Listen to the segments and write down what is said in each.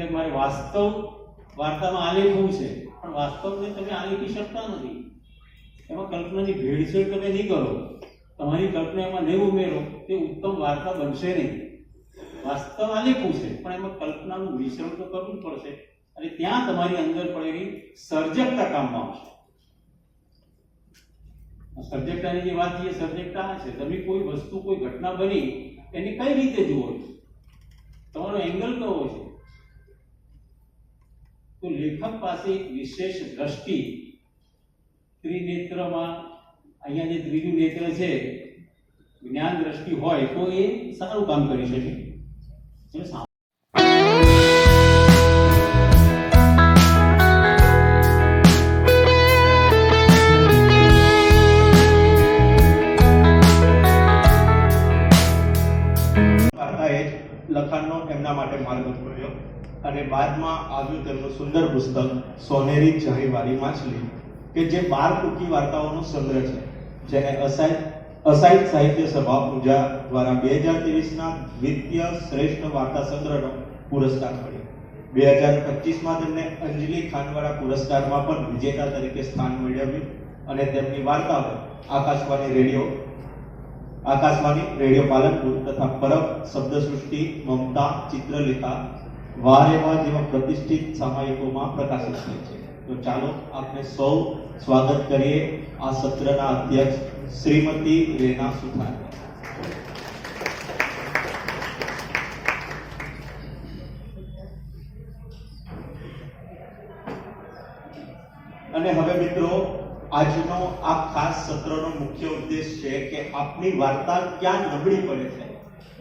કે મારે વાસ્તવ વાર્તામાં આલેખવું છે, પણ વાસ્તવને તમે આલેખી શકતા નથી. એમાં કલ્પનાની ભેળસેળ તમે નહીં કરો, તમારી કલ્પના એમાં નહીં ઉમેરો, તે ઉત્તમ વાર્તા બનશે નહીં. વાસ્તવ આલેખવું છે, પણ એમાં કલ્પનાનું મિશ્રણ તો કરવું જ પડશે, અને ત્યાં તમારી અંદર પડેલી સર્જકતા કામમાં આવશે. સર્જકતાની જે વાત છે, સર્જકતા છે તમે કોઈ વસ્તુ, કોઈ ઘટના બની એને કઈ રીતે જુઓ છો, તમારો એંગલ કયો છે. તો લેખક પાસે એક વિશેષ દ્રષ્ટિ, ત્રિનેત્રમાં અહીંયા જે ત્રીજું નેત્ર છે જ્ઞાન દ્રષ્ટિ હોય તો એ સારું કામ કરી શકે. લખાણનો એમના માટે માર્ગ ખોલ્યો અને બાદમાં આવ્યું તેમનું સુંદર પુસ્તક સોનેરી જરીવાળી માછલી, કે જે 12 ટૂંકી વાર્તાઓનો સંગ્રહ છે, જેને અસાહિત સાહિત્ય સભા ઊંઝા દ્વારા 2023ના દ્વિતીય શ્રેષ્ઠ વાર્તા સંગ્રહનો પુરસ્કાર મળ્યો. 2025માં તેમને અંજલિ ખાનવાળા પુરસ્કારમાં પણ વિજેતા તરીકે સ્થાન મેળવ્યું અને તેમની વાર્તાઓ આકાશવાણી રેડિયો પાલનપુર તથા પરબ શબ્દસૃષ્ટિ, મમતા, ચિત્રલેખા, વારેવા જેવા પ્રતિષ્ઠિત સામાયિકોમાં પ્રકાશિત થઈ છે. તો ચાલો આપણે સૌ સ્વાગત કરીએ આ સત્રના અધ્યક્ષ શ્રીમતી રેના સુથાર. અને હવે મિત્રો, આજનો આ ખાસ સત્રનો મુખ્ય ઉદ્દેશ છે કે આપની વાર્તા ક્યાં નબળી પડે છે.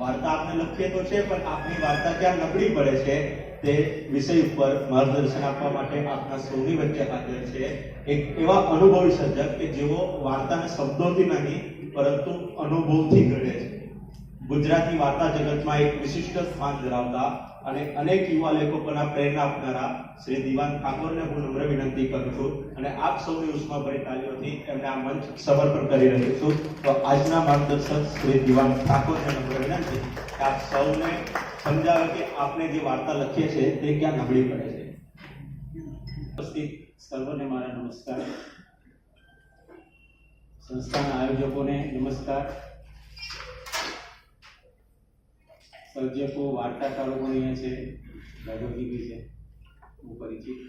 વાર્તા આપણે લખીએ તો છે, પણ આપની વાર્તા ક્યાં નબળી પડે છે તે વિષય ઉપર માર્ગદર્શન આપવા માટે આપના સૌની વચ્ચે હાજર છે એક એવા અનુભવી સર્જક કે જેઓ વાર્તાને શબ્દોથી નહીં પરંતુ અનુભવથી ઘડે છે. ગુજરાતી વાર્તા જગતમાં એક વિશિષ્ટ સ્થાન ધરાવતા અને અનેક યુવા લેખકોના પ્રેરણા આપનારા શ્રી દિવાન ઠાકોરને હું નમ્ર વિનંતી કરું છું અને આપ સૌની ઉષ્માભરી તાલીઓથી એમને આ મંચ સમર્પણ કરી રહ્યો છું. તો આજના માર્ગદર્શક શ્રી દિવાન ઠાકોરને નમ્ર વિનંતી કે આપ સૌને સમજાવે કે આપને જે વાર્તા લખીએ છે તે ક્યાં નબળી પડે છે. ઉપસ્થિત સર્વને મારા નમસ્કાર. સંસ્થાના આયોજકોને નમસ્કાર. સર્જકો, વાર્તાકારો પણ અહીંયા છે, જાગૃતિ છે, હું પરિચિત.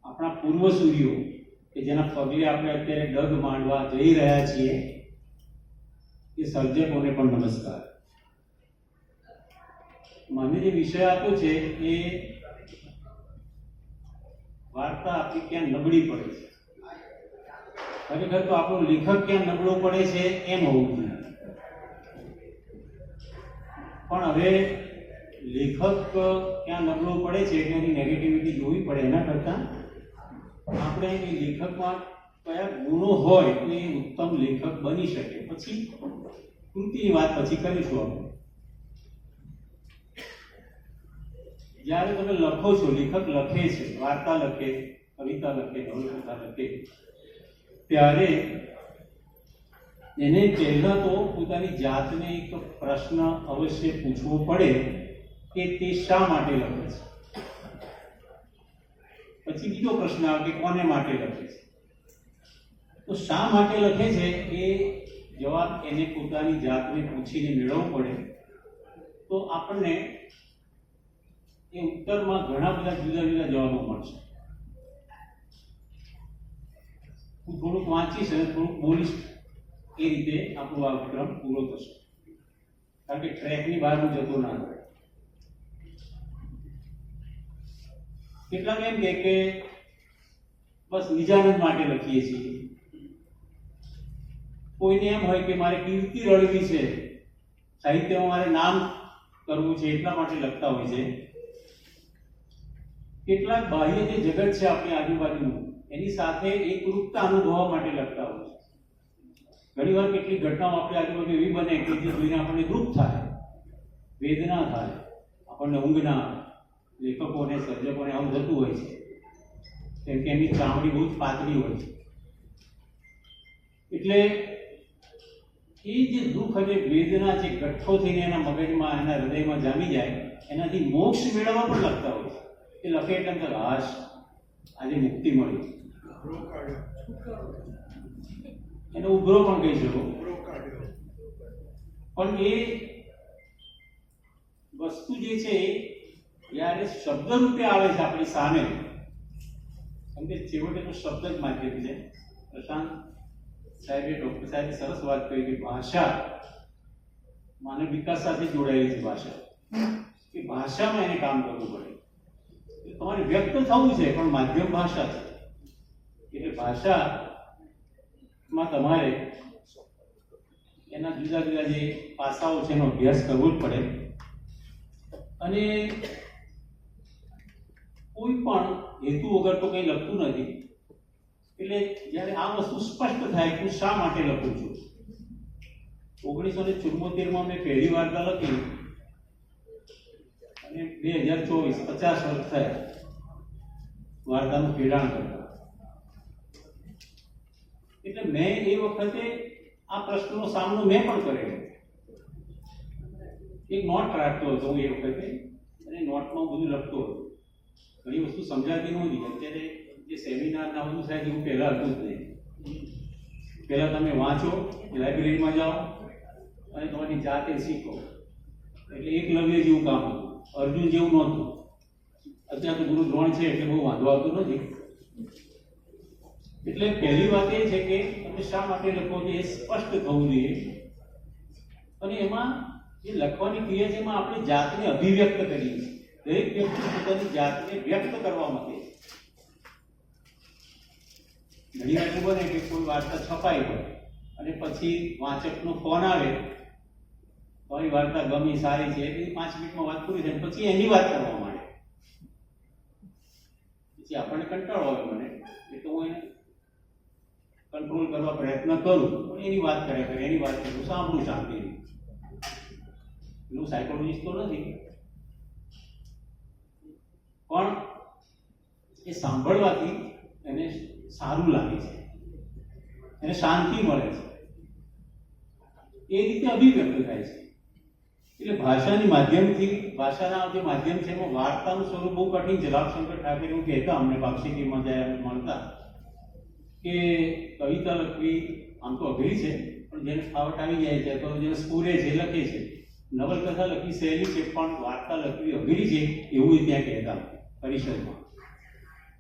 આપણા પૂર્વસૂરીઓ કે જેના પગલે આપણે અત્યારે ડગ માંડવા જઈ રહ્યા છીએ એ સર્જકોને પણ નમસ્કાર. મને જે વિષય આપ્યો છે એ વાર્તા આપણી ક્યાં નબળી પડે છે. ખરેખર તો આપણો લેખક ક્યાં નબળો પડે છે એમ હોવું જોઈએ, પણ હવે લેખક ક્યાં નબળો પડે છે એટલે એની નેગેટિવિટી જોવી પડે. એના કરતાં આપણે એ લેખકમાં કયા ગુણો હોય તો એ ઉત્તમ લેખક બની શકે. પછી કૃતિની વાત પછી કરીશું. આપણે જ્યારે તમે લખો છો, લેખક લખે છે, વાર્તા લખે, કવિતા લખે, નવલકથા લખે, ત્યારે એને પહેલા તો પોતાની જાતને એક પ્રશ્ન અવશ્ય પૂછવો પડે કે તે શા માટે લખે છે. પછી બીજો પ્રશ્ન આવે કે કોને માટે લખે છે. તો શા માટે લખે છે એ જવાબ એને પોતાની જાતને પૂછીને મેળવવો પડે. તો આપણને એ ઉત્તરમાં ઘણા બધા જુદા જુદા જવાબો મળશે. હું થોડુંક વાંચીશ અને થોડુંક બોલીશ, એ રીતે આપણો આ ક્રમ પૂરો થશે, કારણ કે ટ્રેકની બહાર હું જતો ના રહે. કેટલાક એમ કે બસ નિજાનંદ માટે લખીએ છીએ. કોઈને એમ હોય કે મારે કીર્તિ રળવી છે, સાહિત્યમાં મારે નામ કરવું છે એટલા માટે લખતા હોય છે. કેટલાક બાહ્ય જે જગત છે આપણી આજુબાજુનું એની સાથે એકરૂપતા અનુભવવા માટે લખતા હોય છે. ઘણી વાર કેટલીક ઘટનાઓ આપણી આજુબાજુ એવી બને કે જે જોઈને આપણને દુઃખ થાય, વેદના થાય, આપણને ઊંઘ ના આવે. લેખકોને, સર્જકોને આવું થતું હોય છે, કેમ કે એમની ચામડી બહુ જ પાતળી હોય છે. એટલે એ જે દુઃખ અને વેદના જે ગઠ્ઠો થઈને એના મગજમાં, એના હૃદયમાં જામી જાય એનાથી મોક્ષ મેળવવા પણ લખતા હોય છે. એ લખે એટલે એમ થાય, હાશ આજે મુક્તિ મળી. એને ઉભરો પણ કહી શકો. પણ એ વસ્તુ જે છે જ્યારે શબ્દ રૂપે આવે છે આપણી સામે, કેમ કે છેવટે તો શબ્દ જ માધ્યમ છે. પ્રશાંત સાહેબે, ડોક્ટર સાહેબે સરસ વાત કરી કે ભાષા માનવ વિકાસ સાથે જોડાયેલી છે. ભાષા એ ભાષામાં એને કામ કરવું પડે. તમારે વ્યક્ત થવું છે પણ માધ્યમ ભાષા છે. એટલે ભાષામાં તમારે એના જુદા જુદા જે પાસાઓ છે એનો અભ્યાસ કરવો જ પડે. અને કોઈ પણ હેતુ વગર તો કંઈ લખતું નથી. એટલે જ્યારે આ વસ્તુ સ્પષ્ટ થાય કે હું શા માટે લખું છું. 1974માં મેં પહેલી વાર્તા લખી અને 2024 50 વર્ષ થયા વાર્તાનું ખેડાણ કરતા. એટલે મેં એ વખતે આ પ્રશ્નનો સામનો મેં પણ કરેલો. એક નોટ રાખતો હતો હું એ વખતે, અને નોટમાં બધું લખતો હતો. ઘણી વસ્તુ સમજાતી નહોતી. અત્યારે જે સેમિનાર ના બધું થાય એવું પહેલા હતું જ નહીં. પહેલા તમે વાંચો, લાઇબ્રેરીમાં જાઓ અને તમારી જાતે શીખો. એટલે એકલવ્ય જેવું કામ હતું, અર્જુન જેવું નહોતું. અત્યારે તો ગુરુ દ્રોણ છે એટલે બહુ વાંધો આવતો નથી. એટલે પહેલી વાત એ છે કે તમે શા માટે લખો છો એ સ્પષ્ટ થવું જોઈએ. અને એમાં જે લખવાની ક્રિયા છે એમાં આપણે જાતને અભિવ્યક્ત કરીએ છીએ. દરેક વ્યક્તિ પોતાની જાતને વ્યક્ત કરવા માંગે છે. ઘણી વાર એવું બને કે કોઈ વાર્તા છપાઈ હોય અને પછી વાંચકનો ફોન આવે, તમારી વાર્તા ગમી, સારી છે, એ 5 મિનિટમાં વાત પૂરી થાય પછી એની વાત કરવા માંડે. પછી આપણને કંટાળો આવે મને, એટલે હું એને કંટ્રોલ કરવા પ્રયત્ન કરું, પણ એની વાત કરે એની વાત કરું, સાંભળું શાંતિથી. હું સાયકોલોજીસ્ટ તો નથી, પણ એ સાંભળવાથી એને સારું લાગે છે, એને શાંતિ મળે છે, એ રીતે અભિવ્યક્ત થાય છે. એટલે ભાષાની માધ્યમથી, ભાષાના જે માધ્યમ છે એમાં વાર્તાનું સ્વરૂપ બહુ કઠિન છે. લાભશંકર ઠાકરે એવું કહેતા અમને પાક્ષિકીમાં જ્યારે મળતા કે કવિતા લખવી આમ તો અઘરી છે, પણ જેને ફાવટ આવી જાય છે તો જેને સ્ફુરે છે લખે છે. નવલકથા લખવી સહેલી છે પણ વાર્તા લખવી અઘરી છે એવું એ ત્યાં કહેતા પરિષદમાં.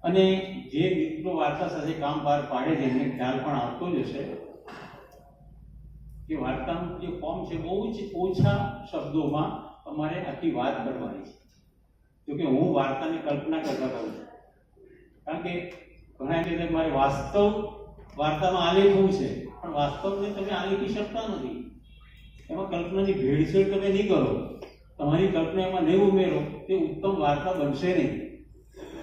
અને જે મિત્રો વાર્તા સાથે કામ બહાર પાડે છે એમને ખ્યાલ પણ આવતો જ હશે કે વાર્તાનું જે ફોર્મ છે બહુ જ ઓછા શબ્દોમાં તમારે આખી વાત કરવાની છે. જોકે હું વાર્તાની કલ્પના કરતા કરું છું, કારણ કે ઘણા કહે મારે વાસ્તવ વાર્તામાં આલેખવું છે, પણ વાસ્તવને તમે આલેખી શકતા નથી. એમાં કલ્પનાની ભેળસેળ તમે નહીં કરો, તમારી કલ્પના એમાં નહીં ઉમેરો, તે ઉત્તમ વાર્તા બનશે નહીં.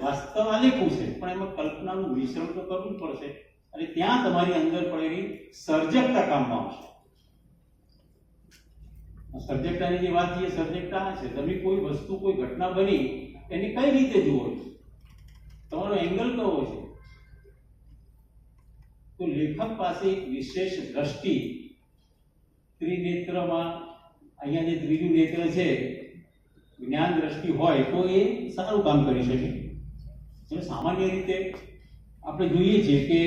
વાસ્તવ આલેખવું છે પણ એમાં કલ્પનાનું મિશ્રણ તો કરવું જ પડશે, અને ત્યાં તમારી અંદર પડેલી સર્જકતા કામમાં આવશે. સર્જકતાની જે વાત છે, સર્જકતા છે તમે કોઈ વસ્તુ, કોઈ ઘટના બની એની કઈ રીતે જુઓ છો, તમારો એંગલ કયો છે. તો લેખક પાસે એક વિશેષ દ્રષ્ટિ, ત્રિનેત્રમાં અહીંયા જે ત્રીજું નેત્ર છે જ્ઞાન દ્રષ્ટિ હોય તો એ સારું કામ કરી શકે. સામાન્ય રીતે આપણે જોઈએ છીએ કે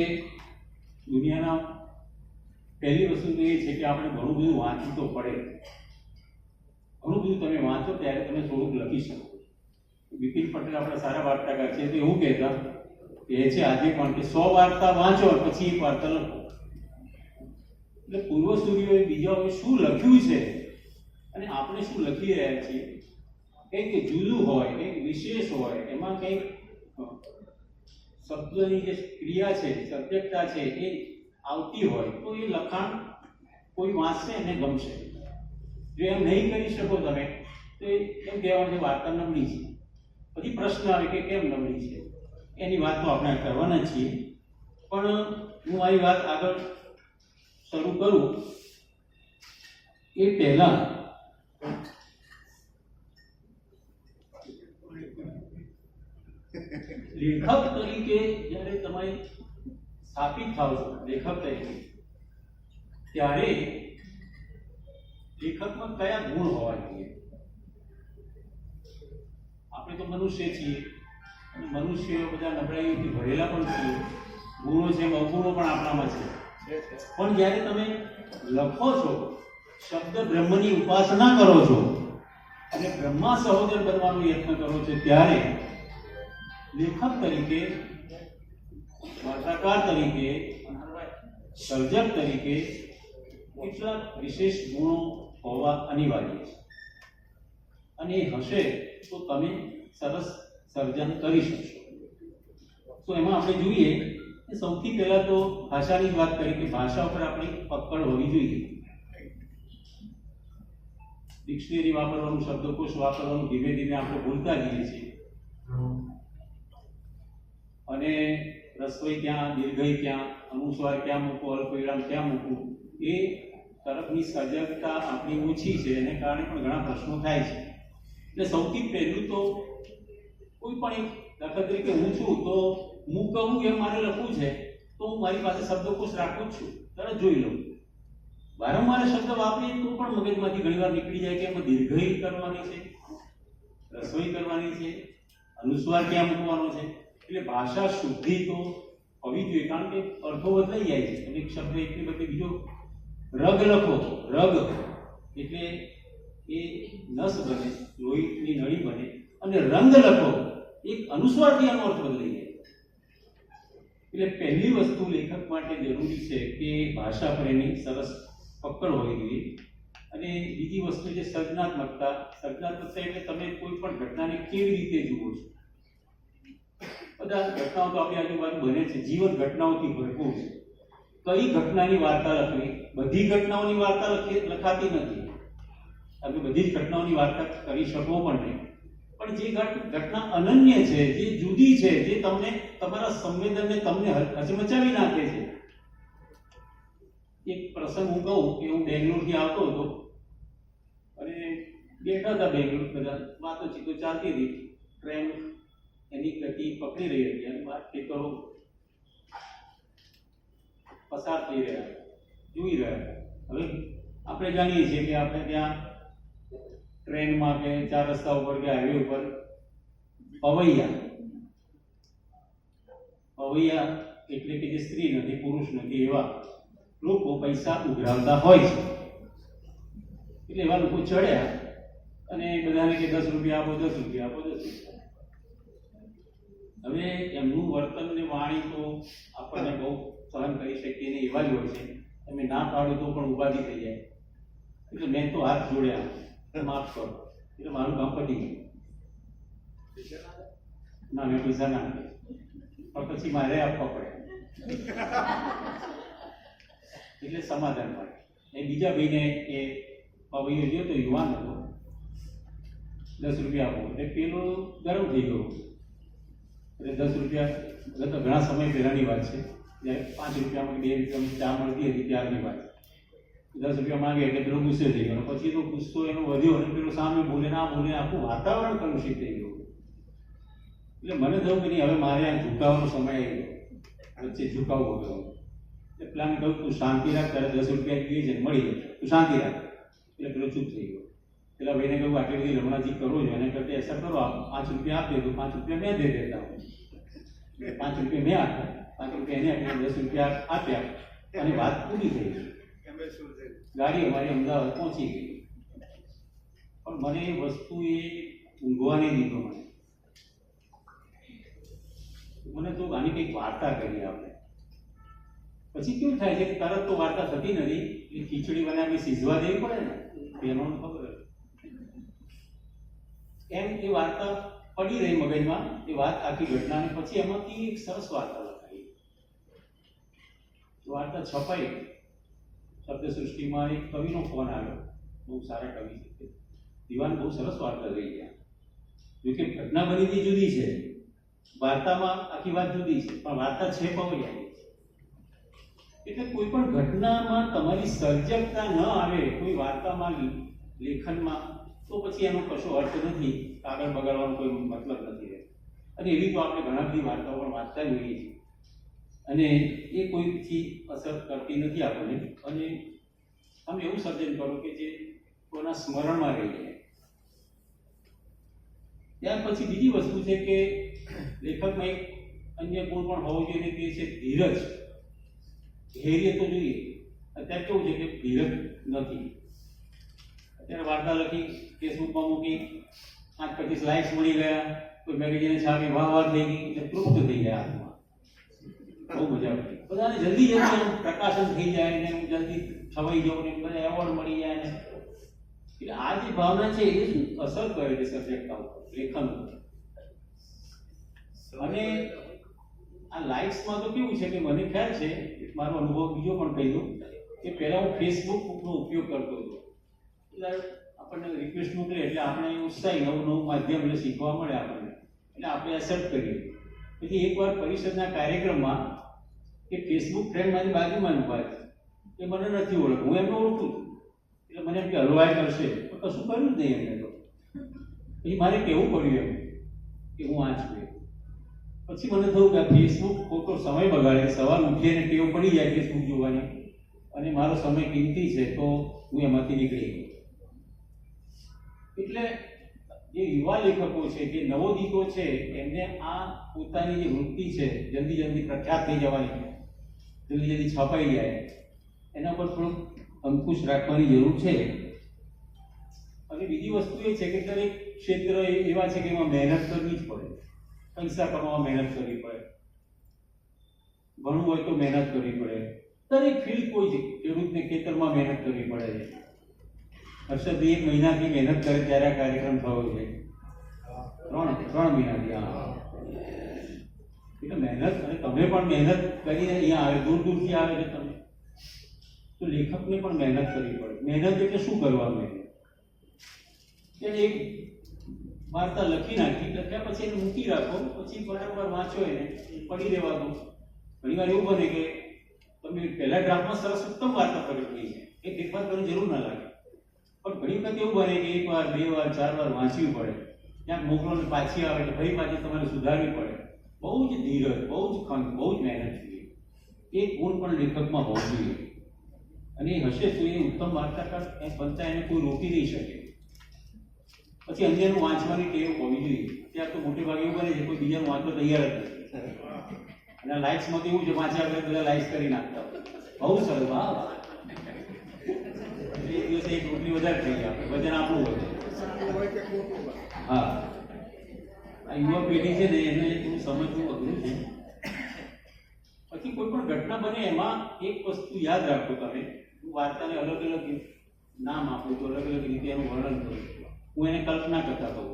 દુનિયાના પહેલી વસ્તુ તો એ છે કે આપણે ઘણું બધું વાંચવું તો પડે. ઘણું બધું તમે વાંચો ત્યારે તમે થોડુંક લખી શકો. બિપિન પટેલ આપણા સારા વાર્તાકાર છે તો એવું કહેતા એ છે આજે પણ કે 100 વાર્તા વાંચો પછી 1 વાર્તા લખો. એટલે પૂર્વસૂરીઓએ બીજાઓએ શું લખ્યું છે અને આપણે શું લખી રહ્યા છીએ કંઈક જુદું હોય, કંઈક વિશેષ હોય, એમાં કંઈક શબ્દની જે ક્રિયા છે, સબ્જેક્ટતા છે એ આવતી હોય તો એ લખાણ કોઈ વાંચશે એને ગમશે. જો એમ નહીં કરી શકો તમે તો એમ કહેવાનું છે વાર્તા નબળી છે. પછી પ્રશ્ન આવે કે કેમ નબળી છે, એની વાત તો આપણે કરવાના છીએ. પણ હું મારી વાત આગળ શરૂ કરું એ પહેલા લેખક તરીકે જ્યારે તમે સ્થાપિત થાવ છો લેખક તરીકે, ત્યારે લેખકમાં કયા ગુણ હોવા જોઈએ? આપણે તો મનુષ્ય છીએ અને મનુષ્યો બધા નબળાઈઓથી ભરેલા પણ છીએ, ગુણો છે, અવગુણો પણ આપણામાં છે. પણ જ્યારે તમે લખો છો, શબ્દ બ્રહ્મની ઉપાસના કરો છો અને બ્રહ્મા સહોદર બનવાનો યત્ન કરો છો, ત્યારે લેખક તરીકે, વાર્તાકાર તરીકે, સર્જક તરીકે કેટલાક વિશેષ ગુણો હોવા અનિવાર્ય છે. અને એ હશે તો તમે સરસ સર્જન કરી શકશો. તો એમાં આપણે જોઈએ કે સૌથી પહેલા તો ભાષાની જ વાત કરી કે ભાષા ઉપર આપણી પકડ હોવી જોઈએ. ડિક્શનરી વાપરવાનું, શબ્દકોશ વાપરવાનું ધીમે ધીમે આપણે ભૂલતા જઈએ છીએ. અને રસોઈ ક્યાં, દીર્ઘઈ ક્યાં, અનુસ્વાર ક્યાં મૂકવું, અલ્પવિરામ ક્યાં મૂકવું, એ તરફની સજગતા આપણી ઓછી છે. એને કારણે પણ ઘણા પ્રશ્નો થાય છે. એટલે સૌથી પહેલું તો કોઈ પણ એક દાખલા તરીકે હું છું તો હું કહું એમ મારે લખવું છે તો હું મારી પાસે શબ્દકોશ રાખું જ છું, તરત જોઈ લઉં. વારંવાર શબ્દ વાપરીએ તો પણ મગજમાંથી ઘણીવાર નીકળી જાય કે એમાં દીર્ઘઈ કરવાની છે, રસોઈ કરવાની છે, અનુસ્વાર ક્યાં મૂકવાનો છે. એટલે ભાષા શુદ્ધિ તો હોવી જોઈએ, કારણ કે અર્થો બદલાઈ જાય છે. તમે એક શબ્દ એકની બદલે બીજો રગ લખો, રગ એટલે એ નસ બને, લોહીની નળી બને. અને રંગ લખો, એક અનુસ્વારથી આનો અર્થ બદલાઈ જાય. એટલે પહેલી વસ્તુ લેખક માટે જરૂરી છે કે ભાષા પર એની સરસ પકડ હોવી જોઈએ. અને બીજી વસ્તુ છે સર્જનાત્મકતા. સર્જનાત્મકતા એટલે તમે કોઈ પણ ઘટનાને કેવી રીતે જુઓ છો. બધા ઘટનાઓ તો આપણી આજુબાજુ બને છે, જીવન ઘટનાઓથી ભરપૂર છે. કઈ ઘટનાની વાર્તા લખવી? બધી ઘટનાઓની વાર્તા લખાતી નથી. તમે બધી જ ઘટનાઓની વાર્તા કરી શકો પણ નહીં. પણ જે ઘટના અનન્ય છે, જે જુદી છે, જે તમને તમારા સંવેદનને તમને હચમચાવી નાખે છે. એક પ્રસંગ હું કહું કે હું બેંગ્લોરથી આવતો હતો અને બેઠા હતા બેંગ્લોર, બધા વાતોચીતો ચાલતી હતી. ટ્રેન એની ગતિ પકડી રહી હતી અને બાર ખેતરો પસાર થઈ રહ્યા જોઈ રહ્યા. હવે આપણે જાણીએ છીએ કે આપણે ત્યાં ટ્રેનમાં કે ચાર રસ્તા ઉપર કે હાઈવે ઉપર પવૈયા એટલે કે જે સ્ત્રી નથી, પુરુષ નથી, એવા લોકો પૈસા ઉઘરાવતા હોય છે. એટલે એવા લોકો ચડ્યા અને બધાને કે 10 રૂપિયા આપો, 10 રૂપિયા આપો, 10 રૂપિયા. હવે એમનું વર્તન ને વાણી તો આપણને બહુ સહન કરી શકીએ ને એવા જ હોય છે. તમે ના પાડો તો પણ ઉપાધિ થઈ જાય. એટલે મેં તો હાથ જોડ્યા, માફ કરો, એટલે મારું કામ પતી ગયું. ના, મેં પૈસા ના આપ્યા, પણ પછી મારે આપવા પડે એટલે સમાધાન મળે. એ બીજા ભાઈને એ પવૈયો ગયો તો યુવાન હતો, 10 રૂપિયા આપો એટલે પેલો ગરમ થઈ ગયો. એટલે 10 રૂપિયા ઘણા સમય પહેલાની વાત છે, જ્યારે 5 રૂપિયામાં 2 રૂપિયામાં ચા મળતી હતી ત્યારની વાત. 10 રૂપિયા માંગે એટલે પેલો ગુસ્સે થઈ ગયો. પછી તો ગુસ્સો એનો વધ્યો અને પેલો સામે બોલે ના બોલે, આખું વાતાવરણ કલુષિત થઈ ગયું. એટલે મને થયું કે નહીં, હવે મારે આ ઝુકાવવાનો સમય આવી ગયો, વચ્ચે ઝુકાવવો ગયો. એટલે પ્લાન કહ્યું તું શાંતિ રાખ, તારે 10 રૂપિયા જોઈએ છે મળી જાય, તું શાંતિ રાખ. એટલે પેલો ચૂપ થઈ ગયો. પેલા ભાઈને કહ્યું આટલી બધી રમણાજી કરો છો, એને કરતા એસા કરો, 5 રૂપિયા આપી દે તો 5 રૂપિયા મેં દે દેતા હું. 5 રૂપિયા મેં આપ્યા, 5 રૂપિયા એને આપ્યા, 10 રૂપિયા આપ્યા અને વાત પૂરી થઈ ગઈ. ગાડી અમારી અમદાવાદ પહોંચી ગઈ. પણ મને એ વસ્તુ એ ઊંઘવા નહીં દીધો. મને તો આની કંઈક વાર્તા કરી આપણે. પછી કેવું થાય છે કે તરત તો વાર્તા થતી નથી, એટલે ખીચડી બનાવી સીઝવા દેવી પડે ને, એનો ખબર એમ એ વાર્તા પડી રહી મગજમાં, એ વાત આખી ઘટનાને પછી એમાંથી એક સરસ વાર્તા લખાઈ. વાર્તા છપાઈ. શબ્દ સૃષ્ટિમાં એક કવિનો ફોન આવ્યો, બહુ સારા કવિ છે, દીવાન બહુ સરસ વાર્તા લઈ ગયા. જોકે ઘટના બનીથી જુદી છે, વાર્તામાં આખી વાત જુદી છે, પણ વાર્તા છે પવૈયા. એટલે કોઈ પણ ઘટનામાં તમારી સર્જકતા ન આવે કોઈ વાર્તામાં, લેખનમાં, તો પછી એનો કશો અર્થ નથી, કાગળ બગાડવાનો કોઈ મતલબ નથી રહેતો. અને એવી તો આપણે ઘણા બધી વાર્તાઓ પણ વાંચતા જ હોઈએ છીએ અને એ કોઈથી અસર કરતી નથી આપણને. અને તમે એવું સર્જન કરો કે જે કોઈના સ્મરણમાં રહી જાય. ત્યાર પછી બીજી વસ્તુ છે કે લેખકમાં એક અન્ય ગુણ પણ હોવો જોઈએ, તે છે ધીરજ. ધૈર્ય તો જોઈએ. અત્યારે કેવું છે કે ધીરજ નથી. અત્યારે વાર્તા લખી, ફેસબુકમાં મૂકી, 5-25 લાઇક્સ મળી ગયા, કોઈ મેગેઝિન છાપી, વાહ થઈ ગઈ, એટલે તૃપ્ત થઈ ગયા હાથમાં. બહુ મજા પડી. બધાને જલ્દી જલ્દી પ્રકાશન થઈ જાય ને જલ્દી છવાઈ જવું ને બધા એવોર્ડ મળી જાય ને, એટલે આ જે ભાવના છે એ શું અસર કરે છે સર્જકતા ઉપર, લેખન ઉપર. અને આ લાઇક્સમાં તો કેવું છે કે મને ખ્યાલ છે, મારો અનુભવ બીજો પણ કહી દઉં કે પહેલા હું ફેસબુકનો ઉપયોગ કરતો હતો. એટલે આપણને રિક્વેસ્ટ મોકલે એટલે આપણે ઉત્સાહી નવું માધ્યમ એટલે શીખવા મળે આપણને, એટલે આપણે એક્સેપ્ટ કરીએ. પછી એકવાર પરિષદના કાર્યક્રમમાં એ ફેસબુક ફ્રેન્ડ મારી બાજુમાં ઉભા છે, એ મને નથી ઓળખતું, હું એમને ઓળખું છું. એટલે મને એમ કે હલવાઈ કરશે, પણ કશું કર્યું જ નહીં એમને તો. પછી મારે કહેવું પડ્યું એમ કે હું આ છું. પછી મને થયું કે આ ફેસબુક ખોટો સમય બગાડે, સવાર ઉઠીને ટેવ પડી જાય ફેસબુક જોવાની, અને મારો સમય કિંમતી છે, તો હું એમાંથી નીકળી ગયો. એટલે જે યુવા લેખકો છે, જે નવોદિતો છે, એમને આ પોતાની જે વૃત્તિ છે જલ્દી પ્રખ્યાત થઈ જવાની, જલ્દી છપાઈ જાય, એના પર થોડુંક અંકુશ રાખવાની જરૂર છે. અને બીજી વસ્તુ એ છે કે દરેક ક્ષેત્ર એવા છે કે એમાં મહેનત કરવી જ પડે. પૈસા કમાવા મહેનત કરવી પડે, ભણવું હોય તો મહેનત કરવી પડે. દરેક ફિલ્ડ કોઈ છે, ખેડૂતને ખેતરમાં મહેનત કરવી પડે છે. હર્ષદભાઈ 1 મહિનાથી મહેનત કરે ત્યારે આ કાર્યક્રમ થયો છે. 3 મહિનાથી. હા, એટલે મહેનત, અને તમે પણ મહેનત કરીને અહીંયા આવે, દૂરથી આવે છે તમે, તો લેખકને પણ મહેનત કરવી પડે. મહેનત એટલે શું કરવાનું? એટલે એક વાર્તા લખી નાખી, લખ્યા પછી એને મૂકી રાખો, પછી વારંવાર વાંચો, એને પડી રહેવા દો. ઘણીવાર એવું બને કે તમે પહેલા ડ્રાફ્ટમાં સરસ ઉત્તમ વાર્તા પ્રગટ થઈ છે, એ ફેરફાર કરવાની જરૂર ના લાગે. પણ ઘણી વખત એવું બને કે 1 વાર 2 વાર 4 વાર વાંચવી પડે, ક્યાંક મોકલો ને પાછી આવે એટલે ફરી પાછી તમારે સુધારવી પડે. બહુ જ ધીરજ, બહુ જ ખંત, બહુ જ મહેનત જોઈએ. એ ગુણ પણ લેખકમાં હોવો જોઈએ. અને એ હશે તો એ ઉત્તમ વાર્તાકાર એ બનતા એને કોઈ રોકી નહીં શકે. પછી અન્યનું વાંચવાની ટેવ હોવી જોઈએ. ત્યાં તો મોટે ભાગે એવું બને છે કોઈ બીજાનું વાંચવા તૈયાર જ નથી. અને લાઇક્સમાં તો એવું છે, વાંચ્યા વગર બધા લાઇક્સ કરી નાખતા. બહુ સરસ, વાહ વાહ. એક દિવસે એક રોટલી વધારે થઈ જાય, વજન આપણું વધે. હા, આ યુવા પેઢી છે ને એને થોડું સમજવું અઘરું છે. પછી કોઈ પણ ઘટના બને એમાં એક વસ્તુ યાદ રાખો તમે, હું વાર્તાને અલગ અલગ નામ આપું તો અલગ અલગ રીતે એનું વર્ણન કરું. હું એને કલ્પના કથા કહું,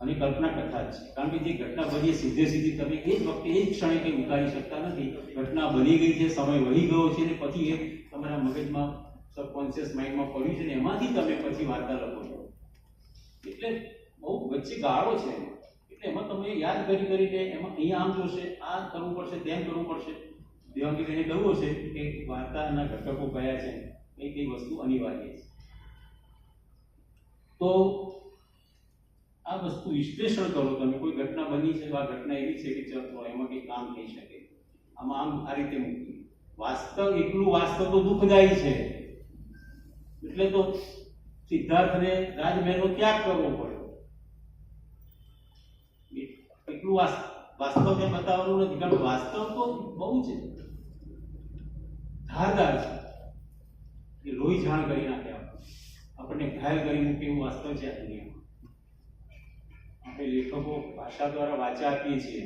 અને કલ્પના કથા જ છે. કારણ કે જે ઘટના બની સીધી તમે એ જ વખતે એ જ ક્ષણે કંઈ ઉતારી શકતા નથી. ઘટના બની ગઈ છે, સમય વહી ગયો છે, ને પછી એ તમારા મગજમાં સબકોન્શિયસ માઇન્ડમાં પડ્યું છે ને એમાંથી તમે પછી વાર્તા લખો છો. એટલે બહુ વચ્ચે ગાળો છે. એટલે એમાં તમે યાદ કરીને એમાં અહીંયા આમ જોશે, આ કરવું પડશે, તેમ કરવું પડશે. દેવાંગીબેને કહ્યું હશે કે વાર્તાના ઘટકો કયા છે, કઈ વસ્તુ અનિવાર્ય છે. તો આ વસ્તુ વિશ્લેષણ કરો તમે. કોઈ ઘટના બની છે તો આ ઘટના એવી છે કે ચલો એમાં કંઈ કામ થઈ શકે, આમાં આમ આ રીતે મૂકી. વાસ્તવ એકલું વાસ્તવ તો દુઃખદાયી છે, એટલે તો સિદ્ધાર્થને રાજમહેલનો ત્યાગ કરવો પડ્યો. એકલું વાસ્તવને બતાવવાનું નથી, કારણ કે વાસ્તવ તો બહુ છે, ધારદાર છે, એ લોહી જાણ કરી નાખે, આપણને ઘાયલ કરી મૂકે એવું વાસ્તવ છે આ દુનિયામાં. આપણે લેખકો ભાષા દ્વારા વાચા આપીએ છીએ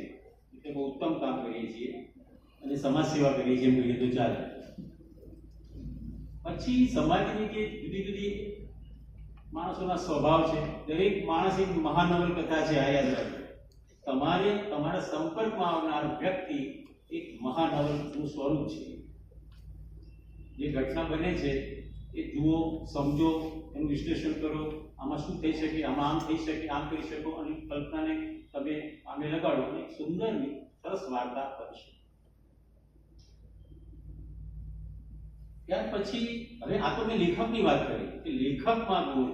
એટલે બહુ ઉત્તમ કામ કરીએ છીએ, અને સમાજ સેવા કરીએ છીએ એમ કહીએ તો ચાલે. પછી સમાજની જે જુદી જુદી માણસોના સ્વભાવ છે, દરેક માણસ એક મહાનવલ કથા છે. આ યાદ રાખજો. તમારે તમારા સંપર્કમાં આવનાર વ્યક્તિ એક મહાનવલનું સ્વરૂપ છે. જે ઘટના બને છે એ જુઓ, સમજો, એનું વિશ્લેષણ કરો. આમાં શું થઈ શકે, આમાં આમ થઈ શકે, આમ કરી શકો, અને કલ્પનાને તમે આમે લગાડો અને સુંદર સરસ વાર્તા બનશે. ત્યાર પછી હવે આ તો મેં લેખકની વાત કરી કે લેખકમાં ગુણ,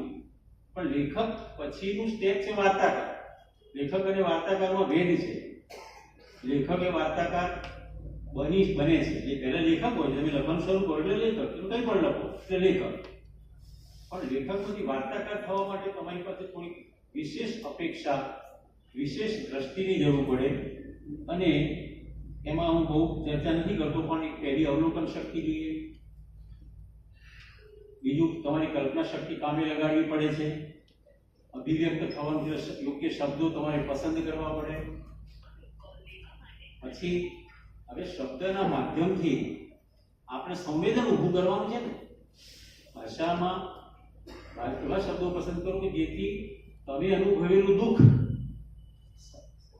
પણ લેખક પછીનું સ્ટેપ છે વાર્તાકાર. લેખક અને વાર્તાકારમાં ભેદ છે. લેખક એ વાર્તાકાર બને છે. જે પહેલા લેખક હોય, તમે લખવાનું શરૂ કરો એટલે લેખક, તમે કંઈ પણ લખો એટલે લેખક. પણ લેખકમાંથી વાર્તાકાર થવા માટે તમારી પાસે થોડી વિશેષ અપેક્ષા, વિશેષ દ્રષ્ટિની જરૂર પડે. અને એમાં હું બહુ ચર્ચા નથી કરતો, પણ એક પહેલી અવલોકન શક્તિ જોઈએ. બીજું, તમારી કલ્પના શક્તિ કામે લગાડવી પડે છે. અભિવ્યક્ત થવાનું યોગ્ય શબ્દો તમારે પસંદ કરવા પડે. પછી હવે શબ્દના માધ્યમથી આપણે સંવેદન ઊભું કરવાનું છે ને. ભાષામાં એવા શબ્દો પસંદ કરો કે જેથી તમે અનુભવેલું દુઃખ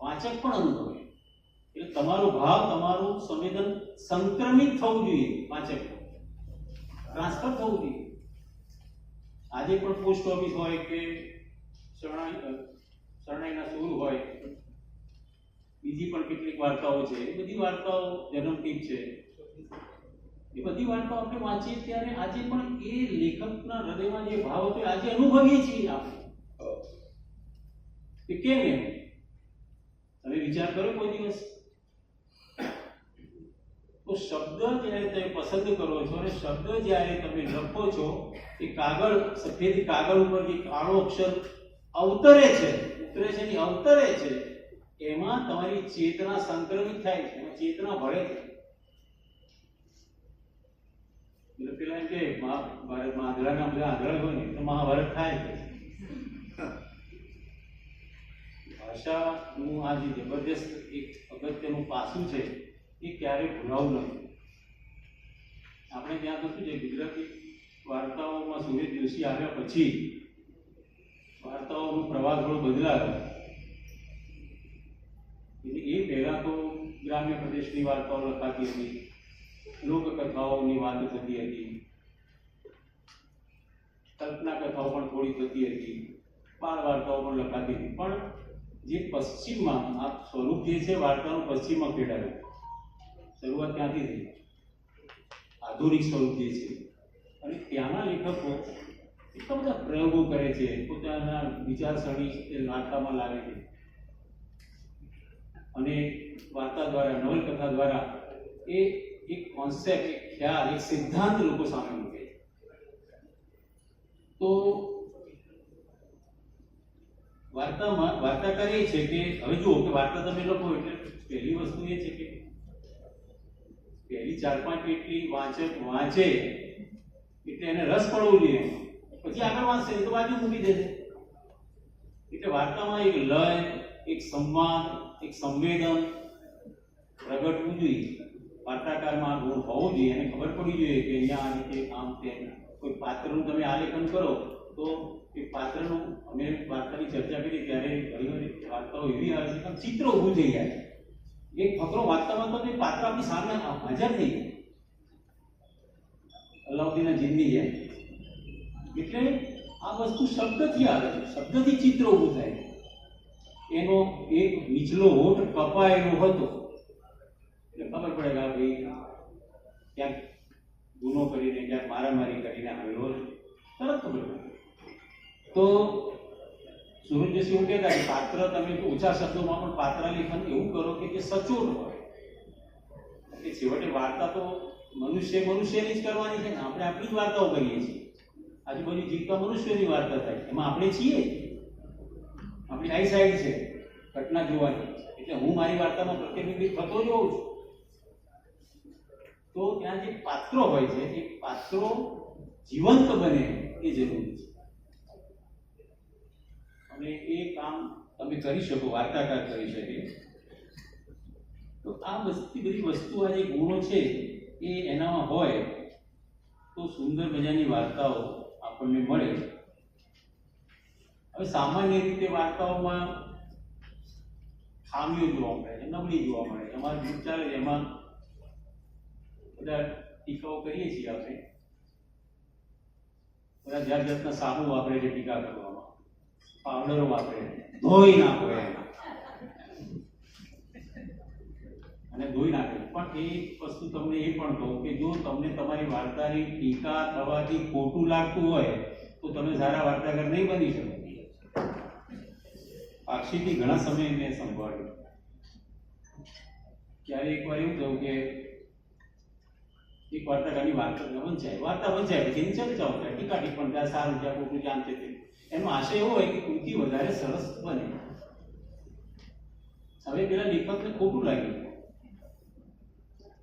વાચક પણ અનુભવે. એટલે તમારો ભાવ, તમારું સંવેદન સંક્રમિત થવું જોઈએ, વાચક ટ્રાન્સફર થવું જોઈએ. આજે પણ પોસ્ટ ઓફિસ હોય કે શરણાઈના સૂર હોય, બીજી પણ કેટલીક વાર્તાઓ છે, એ બધી વાર્તાઓ જન્મદીપ છે, એ બધી વાર્તાઓ આપણે વાંચીએ ત્યારે આજે પણ એ લેખકના હૃદયમાં જે ભાવ હતો આજે અનુભવીએ છીએ આપણે. કે કેમ એમ તમે વિચાર કરો કોઈ દિવસ. તો શબ્દ જ્યારે તમે પસંદ કરો છો અને શબ્દ જ્યારે તમે લખો છો, એ કાગળ, સફેદ કાગળ ઉપર જે કાળો અક્ષર અવતરે છે, ઉતરે છે ને અવતરે છે, એમાં તમારી ચેતના સંક્રમિત થાય છે, એમાં ચેતના ભળે છે. એટલે પેલા એમ કે મહાભારતમાં આંધળાના બધા આંધળા હોય ને તો મહાભારત થાય છે. ભાષાનું આ જે જબરજસ્ત એક અગત્યનું પાસું છે એ ક્યારેય ભૂલાવું નથી. આપણે ત્યાં તો શું છે, ગુજરાતી વાર્તાઓમાં સુરેશ જોશી આવ્યા પછી વાર્તાઓનો પ્રવાહ થોડો બદલાયો. એટલે એ પહેલા તો ગ્રામ્ય પ્રદેશની વાર્તાઓ લખાતી હતી, લોકકથાઓની વાત થતી હતી, કલ્પના કથાઓ પણ થોડી થતી હતી, બાળ વાર્તાઓ પણ લખાતી હતી. પણ જે પશ્ચિમમાં આ સ્વરૂપ જે છે વાર્તાનું પશ્ચિમમાં ખેડાયું, શરૂઆત ત્યાંથી થઈ, આધુનિક સ્વરૂપ જે છે. અને ત્યાંના લેખકો એટલા બધા પ્રયોગો કરે છે, પોતાના વિચારસરણી વાર્તામાં લાવે છે, અને વાર્તા દ્વારા, નવલકથા દ્વારા એ એક કોન્સેપ્ટ, એક ખ્યાલ, એક સિદ્ધાંત લોકો સામે મૂકે છે. તો વાર્તાકાર એ છે કે હવે જુઓ કે વાર્તા તમે લખો એટલે પહેલી વસ્તુ એ છે કે પહેલી 4-5 પેટલી વાંચક વાંચે એટલે એને રસ પડવો જોઈએ, પછી આગળ વાંચશે તો બાજુ મૂકી દેશે. એટલે વાર્તામાં એક લય, એક સંવાદ, એક સંવેદન પ્રગટવું જોઈએ. વાર્તાકારમાં ગુણ હોવો જોઈએ, એને ખબર પડી જોઈએ કે અહીંયા આ રીતે આમ તેમ. કોઈ પાત્રનું તમે આલેખન કરો તો એ પાત્રનું, અમે વાર્તાની ચર્ચા કરી ત્યારે ઘણી વાર્તાઓ એવી આવે છે કે ચિત્ર ઊભું થઈ જાય. એક ફકરો વાર્તામાં તો એ પાત્ર આપણી સામે હાજર થઈ જાય, અલાઉદ્દીનના જીનની જેમ. એટલે આ વસ્તુ શબ્દથી આવે છે, શબ્દથી ચિત્ર ઊભું થાય. એનો એક નીચલો હોઠ કપાયેલો હતો એટલે ખબર પડે કે ભાઈ ક્યાંક ગુનો કરીને, ક્યાંક મારામારી કરીને આવેલો છે, તરત ખબર પડે. તો સુરેશ જોશી એવું કહેતા કે પાત્ર તમે તો ઓછા શબ્દોમાં પણ પાત્ર લેખન એવું કરો કે જે સચોટ હોય. એટલે છેવટે વાર્તા તો મનુષ્યની જ કરવાની છે ને. આપણે આપણી જ વાર્તાઓ કરીએ છીએ, આજુબાજુ જીવતા મનુષ્યોની વાર્તા થાય, એમાં આપણે છીએ, આપણી આઈ સાઈડ છે ઘટના જોવાની. એટલે હું મારી વાર્તામાં પ્રતિબિંબિત થતો જ હોઉં છું. તો ત્યાં જે પાત્રો હોય છે એ પાત્રો જીવંત બને એ જરૂરી છે. અને એ કામ તમે કરી શકો, વાર્તાકાર કરી શકે. તો આ બધી વસ્તુ, આ જે ગુણો છે એ એનામાં હોય તો સુંદર મજાની વાર્તાઓ આપણને મળે. હવે સામાન્ય રીતે વાર્તાઓમાં ખામીઓ જોવા મળે છે, નબળી જોવા મળે છે. અમારે ગ્રુપ ચાલે છે, એમાં બધા ટીકાઓ કરીએ છીએ. આપણે બધા જાત જાતના સાબુ વાપરે છે ટીકા કરવામાં, પાવડરો વાપરે, ધોઈ નાખો એમાં અને ધોઈ નાખે. પણ એ વસ્તુ તમને એ પણ કહું કે જો તમને તમારી વાર્તાની ટીકા થવાથી ખોટું લાગતું હોય તો તમે સારા વાર્તાકાર નહીં બની શકો. પાક્ષીથી ઘણા સમય મેં સંભાળ્યું. ક્યારે એકવાર એવું થયું કે એક વાર્તાકારની વાર્તા વંચાય પછી એની ચર્ચાઓ થાય, ટીકા ટિપ્પણ થાય, સારું છે, ખોટું છે, આમ છે તેમ. એનો આશય એવો હોય કે કૃતિ વધારે સરસ બને. હવે પેલા લેખકને ખોટું લાગ્યું,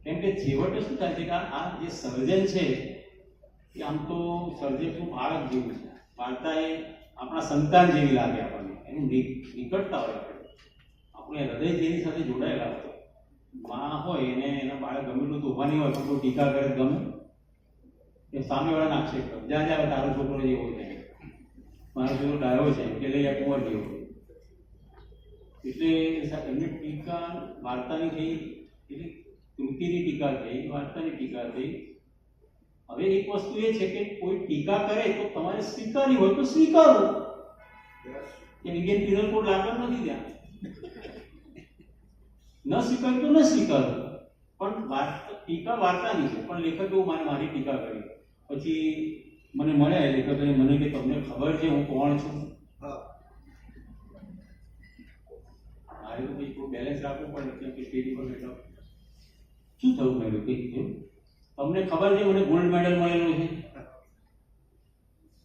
કેમ કે છેવટે શું થાય છે કે આ જે સર્જન છે એ આમ તો સર્જકનું બાળક જેવું છે. વાર્તા એ આપણા સંતાન જેવી લાગે આપણને, એની નિકટતા હોય, આપણે હૃદય જેની સાથે જોડાયેલા હોય. માં હોય એને એના બાળક ગમે એટલું તોફાની હોય પણ કોઈ ટીકા કરે ગમે એ સામેવાળાને આક્ષેપ કરે, જ્યાં જ્યાં તારો છોકરો જેવો છે, મારો છોકરો ડાયો છે કે લઈ આ કુંવર જેવો. એટલે એમની ટીકા વાર્તાની થઈ, એટલે કૃતિની ટીકા થઈ, વાર્તાની ટીકા થઈ. હવે એક વસ્તુ એ છે કે કોઈ ટીકા કરે તો તમારે સ્વીકારવી હોય તો સ્વીકારો. એ ઇન્ડિયન પિનલ કોડ લાગતો નથી ત્યાં. ન સ્વીકાર્યું તો ન સ્વીકારો, પણ ટીકા વાર્તાની છે. પણ લેખક એવું મારી ટીકા કરી, પછી મને મળ્યા લેખકોને, મને કે તમને ખબર છે હું કોણ છું? મારે તો કંઈ બેલેન્સ રાખવું પડે, કેમ કે સ્ટેજ પર બેઠો શું થયું? મેં કંઈક થયું? તમને ખબર છે મને ગોલ્ડ મેડલ મળેલો છે?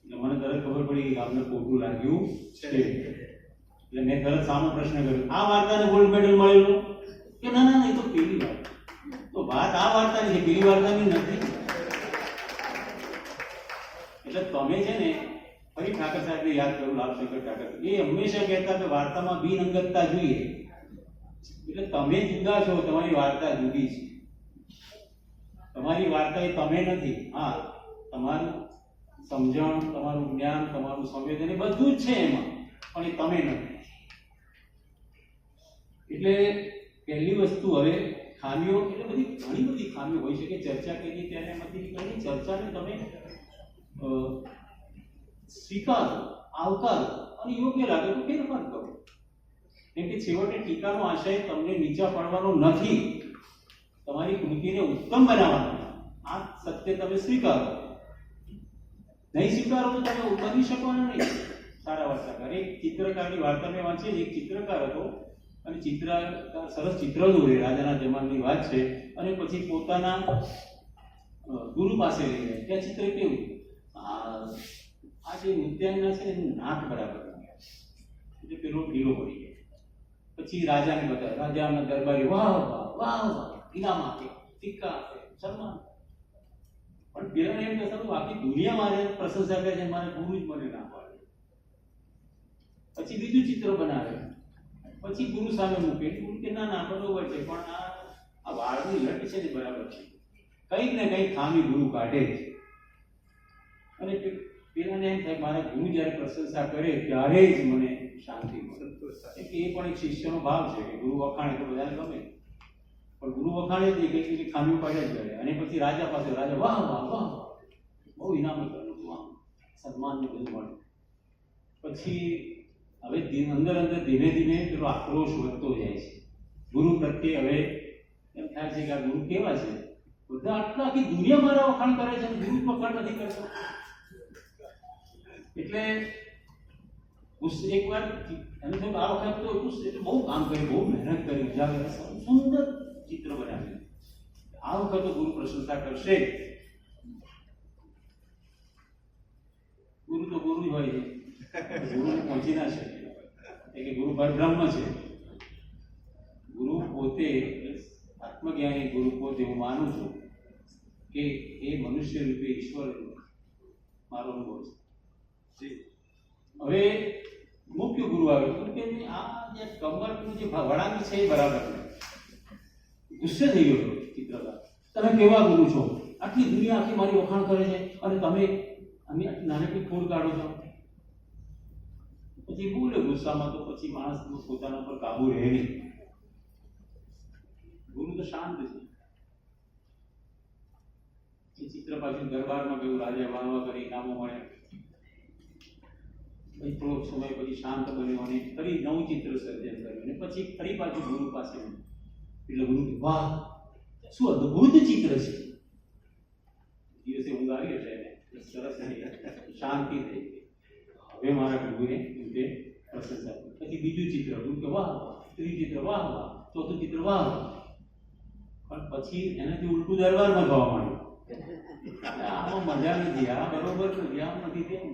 એટલે મને તરત ખબર પડી કે આપને ખોટું લાગ્યું છે. એટલે મેં તરત સામો પ્રશ્ન કર્યો, આ વાર્તાને ગોલ્ડ મેડલ મળેલો? કે ના ના, એ તો પેલી વાત. તો વાત આ વાર્તાની છે, પેલી વાર્તાની નથી. એટલે તમે છે ને, ફરી ઠાકર સાહેબને યાદ કરું, લાભશંકર ઠાકર, એ હંમેશા કહેતા કે વાર્તામાં બિનઅંગતતા જોઈએ. એટલે તમે જુદા છો, તમારી વાર્તા જુદી છે. તમારી વાર્તા એ તમે નથી. હા, તમારું સમજણ, તમારું જ્ઞાન, તમારું સંવેદન એ બધું જ છે એમાં, પણ એ તમે નથી. એટલે પહેલી વસ્તુ, હવે ખામીઓ એટલે ઘણી બધી ખામીઓ હોઈ શકે. ચર્ચા કરી ત્યારે એમાંથી નીકળેલી ચર્ચાને તમે સ્વીકારો, આવકારો અને યોગ્ય લાગે તો ફેરફાર કરો. કેમ કે છેવટે ટીકાનો આશય તમને નીચા પાડવાનો નથી, તમારી કૃતિને ઉત્તમ બનાવવાનો. આ સત્ય તમે સ્વીકારો. નહીં સ્વીકારો તો તમે બની શકવાના નહીં સારા વાર્તાકાર. એક ચિત્રકારની વાર્તા મેં વાંચી, એક ચિત્રકાર હતો અને સરસ ચિત્ર દોરે, રાજાના જમાનાની વાત છે. અને પછી પોતાના ગુરુ પાસે લઈ જાય. ત્યાં ચિત્ર કેવું, આ જે નૃત્યાંગના છે એનું નાક બરાબર નથી, એટલે પેલો ઢીલો પડી જાય. પછી રાજાને બતાવે, રાજાના દરબારી વાહ વાહ વાહ વાહ, ઇનામ આપે, સિક્કા આપે, સન્માન. પણ પેલાને એમ કહેતા આખી દુનિયા મારે પ્રશંસા કરે છે, મારે ગુરુ જ મને ના પાડે. પછી બીજું ચિત્ર બનાવે, પછી ગુરુ સામે મૂકે. ગુરુ કે ના ના બરોબર છે, પણ આ વાળની લટ છે ને બરાબર છે, કંઈક ને કંઈક ખામી ગુરુ કાઢે છે. અને પેલાને એમ થાય મારા ગુરુ જ્યારે પ્રશંસા કરે ત્યારે જ મને શાંતિ મળે. એ પણ એક શિષ્યનો ભાવ છે કે ગુરુ વખાણે તો બધાને ગમે, પણ ગુરુ વખાણે જ નહીં, કંઈક ખામીઓ કાઢ્યા જ કરે. અને પછી રાજા પાસે, રાજા વાહ વાહ વાહ, બહુ ઇનામ કરેલું, આમ સન્માન ને બધું મળે. પછી હવે અંદર અંદર ધીમે ધીમે પેલો આક્રોશ વધતો જાય છે ગુરુ પ્રત્યે. હવે એમ થાય છે કે આ ગુરુ કેવા છે, બધા આખી દુનિયા મારા વખાણ કરે છે, ગુરુ વખાણ નથી કરતો. એટલે એકવાર એને થયું આ વખત તો એટલે બહુ કામ કર્યું, બહુ મહેનત કરી, ઉજાગર સુંદર ચિત્ર બનાવ્યું. આ વખત તો ગુરુ પ્રશંસા કરશે. ગુરુ તો ગુરુ જ હોય છે, ગુરુને પહોંચી ના શકે. કે ગુરુ પરબ્રહ્મ છે. ગુરુ પોતે આત્મજ્ઞાની, ગુરુ પોતે હું માનું છું કે એ મનુષ્ય રૂપે ઈશ્વર મારો અનુભવ છે. હવે મુખ્ય ગુરુ આવ્યો કે આ જે કમરનું જે વળાંક છે એ બરાબર નથી. ગુસ્સે થઈ ગયો ચિત્રકાર, તમે કેવા ગુરુ છો, આટલી દુનિયા આખી મારી વખાણ કરે છે અને તમે નાનકડી ખોડ કાઢો છો. પછી બોલે ગુસ્સામાં, તો પછી માણસ પોતાના પર કાબુ રહે નહીં. ગુરુ તો શાંત છે. એ ચિત્ર પાછું દરબારમાં ગયું, રાજા વાહવા કરી, ઇનામો મળે. પછી થોડોક સમય પછી શાંત બન્યો અને ફરી નવું ચિત્ર સર્જન કર્યું. અને પછી ફરી પાછું ગુરુ પાસે, એટલે ગુરુ કે વાહ શું અદભુત ચિત્ર છે. દિવસે ઊંઘ આવી એટલે સરસ શાંતિ થઈ ગઈ. હવે મારા ગુરુને તે પ્રશંસા કરી. પછી બીજું ચિત્ર, ગુરુ કે વાહ વાહ, ત્રીજું ચિત્ર વાહ વાહ, ચોથું ચિત્ર વાહ વાહ. પણ પછી એનાથી ઉલટું દરબારમાં થવા માંડ્યું. આમાં મજા નથી, આ બરોબર નથી, આમ નથી તેમ.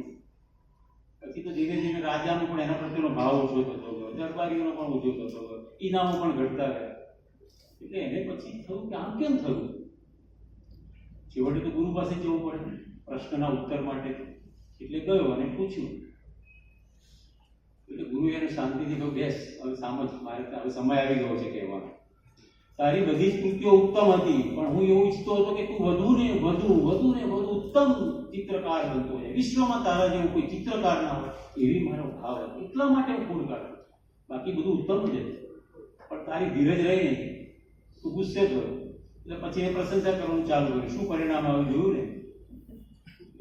પછી તો ધીરે ધીરે રાજાનો પણ એના પ્રત્યેનો ભાવ ઓછો થતો ગયો, દરબારીઓનો પણ ઓછો થતો ગયો, ઇનામો પણ ઘટતા ગયા. એટલે એને પછી થયું કે આમ કેમ થયું. છેવટે તો ગુરુ પાસે જવું પડે પ્રશ્નના ઉત્તર માટે. એટલે ગયો અને પૂછ્યું. એટલે ગુરુ એને શાંતિથી કહ્યું, બેસ, હવે સામજ, મારે હવે સમય આવી ગયો છે કહેવાનો. તારી બધી જ કૃતિઓ ઉત્તમ હતી, પણ હું એવું ઈચ્છતો હતો કે તું વધુ ને વધુ ઉત્તમ ચિત્રકાર બનતો જાય, વિશ્વમાં તારા જેવું કોઈ ચિત્રકાર ના હોય, એવી મારો ભાવ હતો. એટલા માટે હું ફૂલ કાઢું, બાકી બધું ઉત્તમ જ હતું. પણ તારી ધીરજ રહી નહીં, તું ગુસ્સે થયો. એટલે પછી એ પ્રશંસા કરવાનું ચાલુ કર્યું. શું પરિણામ આવ્યું જોયું ને.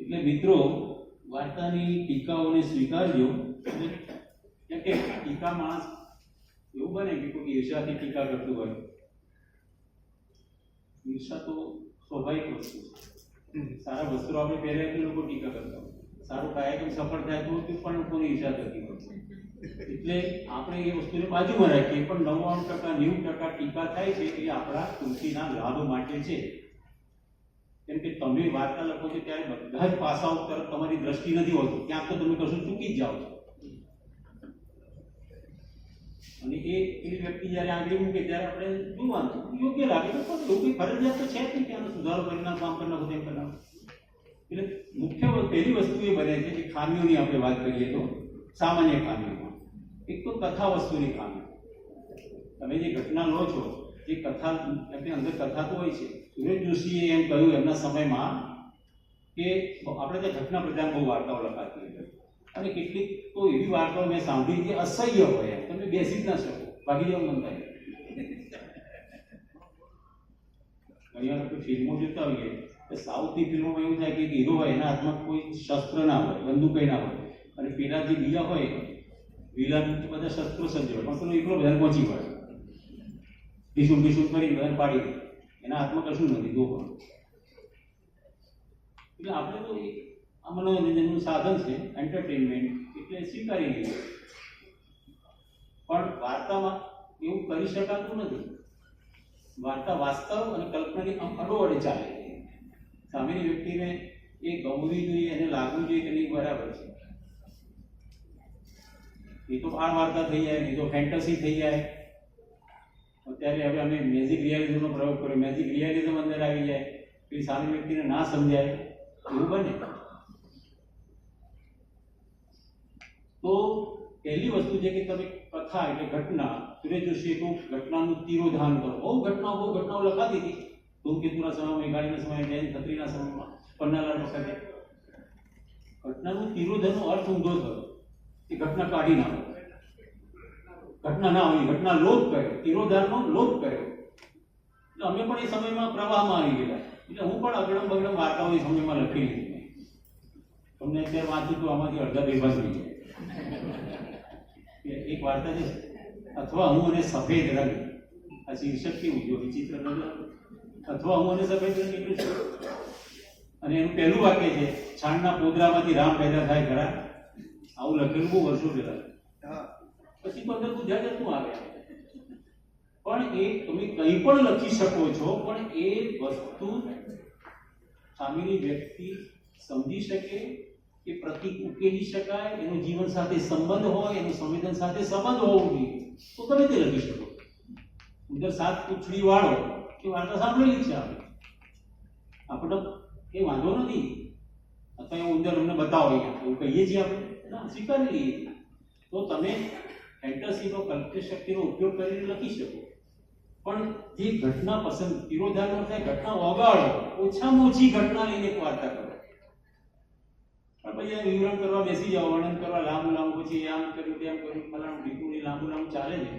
એટલે મિત્રો, વાર્તાની ટીકાઓને સ્વીકારજો. કેમ કે ટીકા માણસ એવું બને કે કોઈ ઈર્ષાથી ટીકા કરતું હોય. ઈર્ષા તો સ્વાભાવિક વસ્તુ છે. સારા વસ્ત્રો આપણે પહેર્યા એટલે લોકો ટીકા કરતા હોય, સારું કાર્યક્રમ સફળ થાય તો પણ લોકોની ઈર્ષા થતી હોય. એટલે આપણે એ વસ્તુને બાજુમાં રાખીએ, પણ 99% 90% ટીકા થાય છે એ આપણા કૃતિના લાભ માટે છે. કેમ કે તમે વાર્તા લખો છો ત્યારે બધા જ પાસાઓ તરફ તમારી દ્રષ્ટિ નથી હોતી, ક્યાંક તો તમે કશું ચૂકી જ જાઓ છો. અને એ વ્યક્તિ જ્યારે આગળ મૂકે ત્યારે આપણે જોવાનું યોગ્ય લાગે તો એવું કંઈ ફરજિયાત તો છે જ નહીં કે આનો સુધારો કરીને કામ કરી નાખો તેમ કરી નાખો. એટલે મુખ્ય પહેલી વસ્તુ એ બને છે કે ખામીઓની આપણે વાત કરીએ તો સામાન્ય ખામીઓમાં એક તો કથા વસ્તુની ખામી. તમે જે ઘટના લો છો, જે કથા એમની અંદર કથા તો હોય છે. સુરેશ જોશીએ એમ કહ્યું એમના સમયમાં કે આપણે ત્યાં ઘટના પ્રધાન બહુ વાર્તાઓ લખાતી હતી, અને કેટલીક તો એવી વાર્તાઓ મેં સાંભળી કે અસહ્ય હોય, તમે બેસી જ ના શકો, ભાગી જવાનું મન થાય. ઘણી વાર આપણે ફિલ્મો જોતા હોઈએ તો સાઉથની ફિલ્મોમાં એવું થાય કે હીરો હોય એના હાથમાં કોઈ શસ્ત્ર ના હોય, બંદૂક ના હોય, અને પેલા જે બીજા હોય વિલન બધા શસ્ત્રો સજ્જ હોય, પણ પેલો એકલો બધાને પહોંચી પડે, ટીસુમ કરી બધાને પાડી દે, એના હાથમાં કશું નથી દો. એટલે આપણે તો આ મનોરંજનનું સાધન છે, એન્ટરટેનમેન્ટ, એટલે સ્વીકારી લઈએ. પણ વાર્તામાં એવું કરી શકાતું નથી. વાર્તા વાસ્તવ અને કલ્પનાની અડોઅડે ચાલે છે. સામેની વ્યક્તિને એ ગમવી જોઈએ, એને લાગવું જોઈએ કે નહીં, બરાબર છે. એ તો બાળ વાર્તા થઈ જાય, નહીં તો ફેન્ટસી થઈ જાય. અત્યારે હવે અમે મેજિક રિયાલિઝમનો પ્રયોગ કર્યો, મેજિક રિયાલિઝમ અંદર આવી જાય, પછી સામેની વ્યક્તિને ના સમજાય, એવું બને. તો પહેલી વસ્તુ છે કે તમે કથા એટલે ઘટના, સુરેશ જોશીએ કહ્યું ઘટનાનું તિરોધાન કરો. બહુ ઘટનાઓ લખાતી હતી. ધૂમકેતુના સમયમાં, મેઘાણીના સમયમાં, જૈન ખત્રીના સમયમાં, પન્નાલાલ વખતે. ઘટનાનું તિરોધાનનો અર્થ ઊંધો થયો કે ઘટના કાઢી નાખો, ઘટના ના હોય, ઘટના લોપ કર્યો, તિરોધાનનો લોપ કર્યો. એટલે અમે પણ એ સમયમાં પ્રવાહમાં આવી ગયેલા. એટલે હું પણ અગડમ બગડમ વાર્તાઓ એ સમયમાં લખી લીધી. તમને અત્યારે વાંચું તો આમાંથી અડધા બેભાન થઈ જાય. એક વાર્તા છે, અથવા હું અને સફેદ રંગ. આ શીર્ષક કેવું જો વિચિત્ર નજર. અથવા હું અને સફેદ રંગ એટલું છે. અને એનું પહેલું વાક્ય છે, છાણના પોદરામાંથી રામ પેદા થાય ખરા. આવું લખેલું બહુ વર્ષો પહેલા. પછી તો અંદર ગુજરાત જતું આવે. પણ એ તમે કંઈ પણ લખી શકો છો, પણ એ વસ્તુ સામેની વ્યક્તિ સમજી શકે, કે પ્રતિક ઉકેલી શકાય, એનો જીવન સાથે સંબંધ હોય, એનો સંવેદન સાથે સંબંધ હોવો જોઈએ, તો તમે તે લખી શકો. ઉંદર સાત પૂંછડી વાળો એ વાર્તા સાંભળેલી છે આપણે એ વાંધો નથી. અથવા એ ઉંદર અમને બતાવો એવું કહીએ છીએ આપણે, ના સ્વીકારી લઈએ. તો તમે ફેન્ટસીનો કલ્પના શક્તિનો ઉપયોગ કરીને લખી શકો. પણ જે ઘટના પસંદ, તિરોધાનો થાય, ઘટના વગાડો, ઓછામાં ઓછી ઘટના લઈને એક વાર્તા કરો. પણ પછી આ વિવરણ કરવા બેસી જાઓ, વર્ણન કરવા લાંબુ, પછી આમ કર્યું તેમ કર્યું, ફલાણું ઢીકું, લાંબુ ચાલે છે.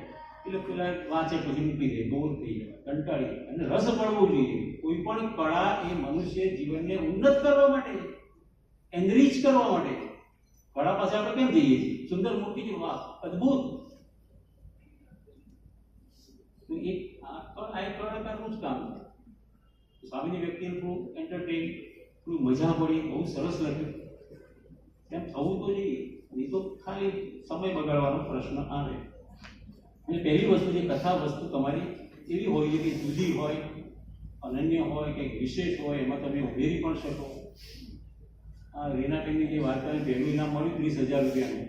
એટલે પેલા વાંચે પછી મૂકી દે, બોર થઈ જાય, કંટાળી જાય. અને રસ પડવો જોઈએ. કોઈ પણ કળા એ મનુષ્ય જીવનને ઉન્નત કરવા માટે છે, એનરીચ કરવા માટે છે. કળા પાસે આપણે કેમ જઈએ છીએ? સુંદર મૂર્તિ છે, વાહ અદ્ભુત. તો એક કલાકારનું જ કામ છે. સ્વામીની વ્યક્તિને થોડું એન્ટરટેન, થોડું મજા પડી, બહુ સરસ લખ્યું, એમ થવું તો જોઈએ. નહીં તો ખાલી સમય બગાડવાનો પ્રશ્ન આવે. અને પહેલી વસ્તુ, જે કથા વસ્તુ તમારી એવી હોય છે કે જુદી હોય, અનન્ય હોય કે વિશેષ હોય એમાં તમે ઉમેરી પણ શકો. આ રીનાબેનની જે વાર્તાને પહેલું ઇનામ મળ્યું 30,000 રૂપિયાનું,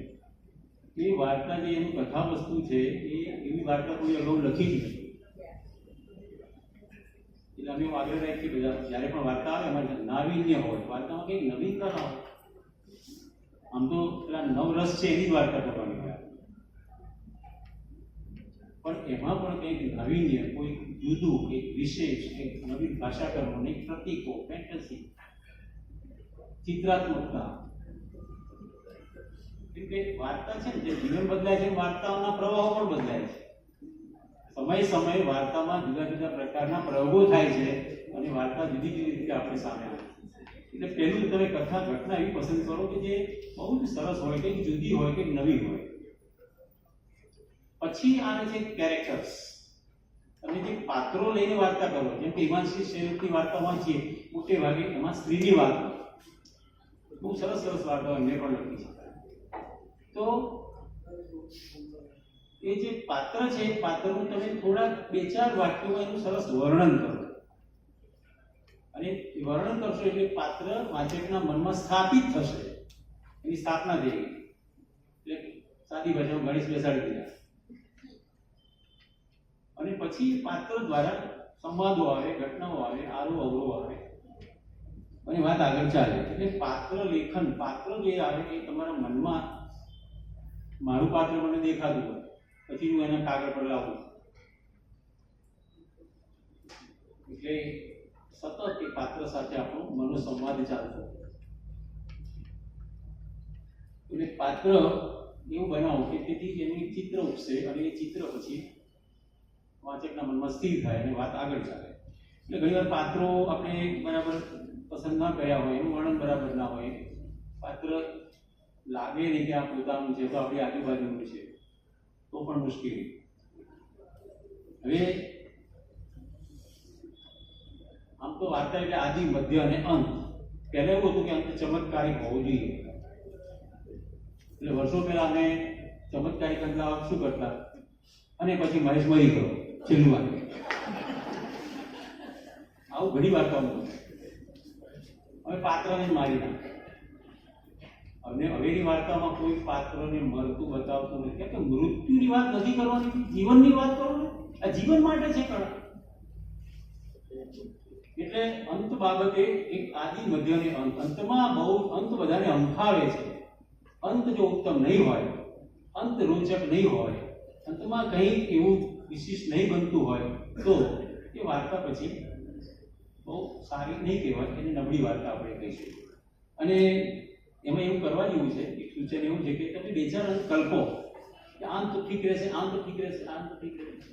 એ વાર્તા જે એનું કથા વસ્તુ છે એ એવી વાર્તા કોઈ અગાઉ લખી જ નથી. એટલે અમે એવું આગ્રહ રાખીએ કે બધા જ્યારે પણ વાર્તા આવે એમાં નાવીન્ય હોય, વાર્તામાં કંઈક નવીનતા ના હોય. આમ તો પેલા નવરસ છે એની જ વાર્તા કરવાની હોય, પણ એમાં પણ કંઈક નાવીન્ય, કોઈ જુદું, એક વિશેષ, એક નવી ભાષા કરવાની, પ્રતીકો, ફેન્ટસી, ચિત્રાત્મકતા. કેમ કે વાર્તા છે ને, જે જીવન બદલાય છે વાર્તાઓના પ્રવાહો પણ બદલાય છે. સમય સમયે વાર્તામાં જુદા જુદા પ્રકારના પ્રયોગો થાય છે અને વાર્તા જુદી જુદી રીતે આપણી સામે આવે છે. એટલે પહેલું તમે કથા ઘટના એવી પસંદ કરો કે જે બહુ જ સરસ હોય, કંઈક જુદી હોય, કંઈક નવી હોય. પછી આવે છે કેરેક્ટર્સ. તમે જે પાત્રો લઈને વાર્તા કરો, જેમ કે હિમાંશી શેરની વાર્તા વાંચીએ, મોટે ભાગે એમાં સ્ત્રીની વાત હોય. બહુ સરસ સરસ વાર્તાઓ એમને પણ લખી છે. તો એ જે પાત્ર છે એ પાત્રનું તમે થોડા 2-4 વાક્યોમાં એનું સરસ વર્ણન કરો, અને વર્ણન કરશો એટલે પાત્ર વાચકના મનમાં સ્થાપિત થશે. એની સ્થાપના થઈ ગઈ. એટલે સાદી ભાષામાં ગણેશ બેસાડી દીધા. અને પછી પાત્ર દ્વારા સંવાદો આવે, ઘટનાઓ આવે, આરો અવરો આવે અને વાત આગળ ચાલે. એટલે પાત્ર લેખન, પાત્ર જે આવે એ તમારા મનમાં, મારું પાત્ર મને દેખાતું હોય પછી હું એને કાગળ પર લાવું, એટલે સતત એ પાત્ર સાથે આપણો મનોસંવાદ ચાલતો. એટલે પાત્ર એવું બનાવો કે તેથી એનું એક ચિત્ર ઉપસે અને એ ચિત્ર પછી વાચકના મનમાં સ્થિર થાય અને વાત આગળ ચાલે. એટલે ઘણીવાર પાત્રો આપણે બરાબર પસંદ ના કર્યા હોય, એનું વર્ણન બરાબર ના હોય, પાત્ર લાગે નહીં કે આ પોતાનું છે, તો આપણી આજુબાજુનું છે, તો પણ મુશ્કેલી. હવે આમ તો વાર્તા એટલે આદિ, મધ્ય અને અંત. પહેલા એવું હતું કે અંત ચમત્કારિક હોવું જોઈએ. એટલે વર્ષો પહેલા અમે ચમત્કારિક અંતલા શું કરતા, અને પછી મહેશ મરી ગયો છેલ્લું વાર. આવું ઘણી વાર્તાઓ હવે પાત્રને જ મારી નાખે. અને હવેની વાર્તામાં કોઈ પાત્રને મરતું બતાવતું નથી. કે મૃત્યુની વાત નથી કરવાની, જીવનની વાત કરો ને. આ જીવન માટે છે કળા. એટલે અંત બાબતે એક આદિ, મધ્ય અને અંત. અંતમાં બહુ અંત બધાને અંફાવે છે. અંત જો ઉત્તમ નહીં હોય, અંત રોચક નહીં હોય, અંતમાં કંઈક એવું વિશિષ્ટ નહીં બનતું હોય, તો એ વાર્તા પછી બહુ સારી નહીં કહેવાય, એને નબળી વાર્તા આપણે કહીશું. અને એમાં એવું કરવા જેવું છે, એક સૂચન એવું છે કે તમે 2-4 અંત કલ્પો કે આમ તો ઠીક રહેશે, આમ તો ઠીક રહેશે, આમ તો ઠીક રહેશે.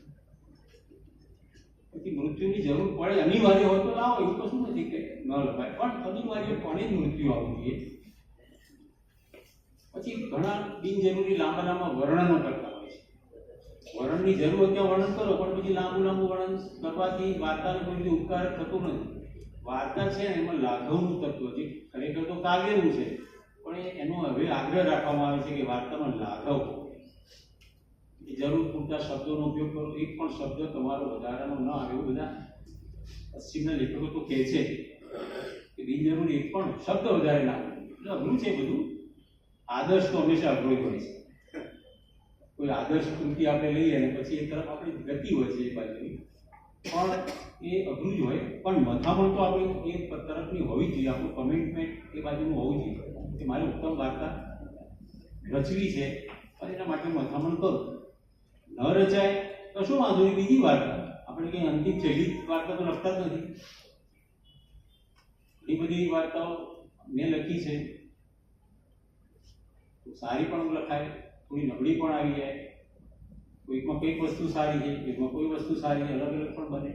પછી મૃત્યુની જરૂર પડે, અનિવાર્ય હોય તો લાવો, એવું કશું નથી કે ન લખાય, પણ અનિવાર્યપણે જ મૃત્યુ આવવું જોઈએ. પછી ઘણા બિનજરૂરી લાંબા લાંબા વર્ણનો કરતા હોય છે. વર્ણનની જરૂર હોય ત્યાં વર્ણન કરો, પણ પછી લાંબુ વર્ણન કરવાથી વાર્તાને કોઈ રીતે ઉપકાર થતો નથી. વાર્તા છે ને એમાં લાઘવનું તત્વ છે, ખરેખર તો કાવ્યનું છે, પણ એનો હવે આગ્રહ રાખવામાં આવે છે કે વાર્તામાં લાઘવ, જરૂર પૂરતા શબ્દોનો ઉપયોગ કરો. એક પણ શબ્દ તમારો વધારાનો ન આવે, એવું બધા પશ્ચિમના લેખકો તો કહે છે કે બિનજરૂરી એક પણ શબ્દ વધારે ના આવે. એટલે અઘરું છે બધું. આદર્શ તો હંમેશા અઘરો હોય છે. કોઈ આદર્શ કૃતિ આપણે લઈએ અને પછી એ તરફ આપણી ગતિ હોય છે એ બાજુની, પણ એ અઘરું જ હોય. પણ મથામણ તો આપણે એ તરફની હોવી જ જોઈએ. આપણું કમિટમેન્ટ એ બાજુનું હોવું જોઈએ કે મારે ઉત્તમ વાર્તા રચવી છે અને એના માટે મથામણ કરું. ન રચાય તો શું વાંધો નહીં, બીજી વાર્તા. આપણે કંઈ અંતિમ છેલ્લી વાર્તા તો લખતા જ નથી. એ બધી વાર્તાઓ મેં લખી છે, સારી પણ લખાય, થોડી નબળી પણ આવી જાય. કોઈકમાં કંઈક વસ્તુ સારી છે, કોઈકમાં કોઈ વસ્તુ સારી છે, અલગ અલગ પણ બને.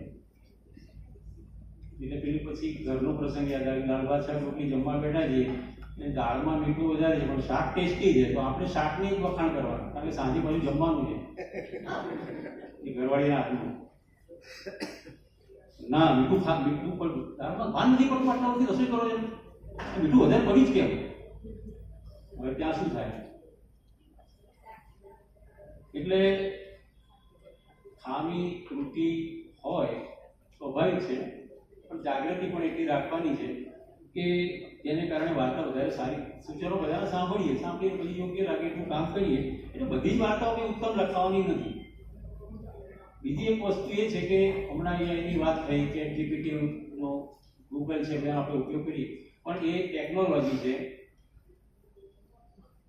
એટલે પેલી પછી ઘરનો પ્રસંગ યાદ આવે, દાળ ભાત શાક રોટલી જમવા બેઠા છીએ અને દાળમાં મીઠું વધારે છે પણ શાક ટેસ્ટી છે, તો આપણે શાકને જ વખાણ કરવાના, કારણ કે સાંજે પાછું જમવાનું છે. એ ઘરવાળીના હાથનું ના મીઠું પણ દાળમાં ભાન નથી પડતું, આટલા વખતે રસોઈ કરો છો મીઠું વધારે પડી જ કેમ? હવે ત્યાં શું થાય? એટલે ખામી ત્રુટિ હોય સ્વાભાવિક છે, પણ જાગૃતિ પણ એટલી રાખવાની છે કે જેને કારણે વાર્તા વધારે સારી સૂચનો બધાને સાંભળીને પછી યોગ્ય લાગે એટલું કામ કરીએ. એટલે બધી જ વાર્તાઓ ઉત્તમ લખાવાની નથી. બીજી એક વસ્તુ એ છે કે હમણાં એની વાત થઈ કે જીપીટીનો ગૂગલ છે જેનો આપણે ઉપયોગ કરીએ, પણ એ ટેકનોલોજી છે.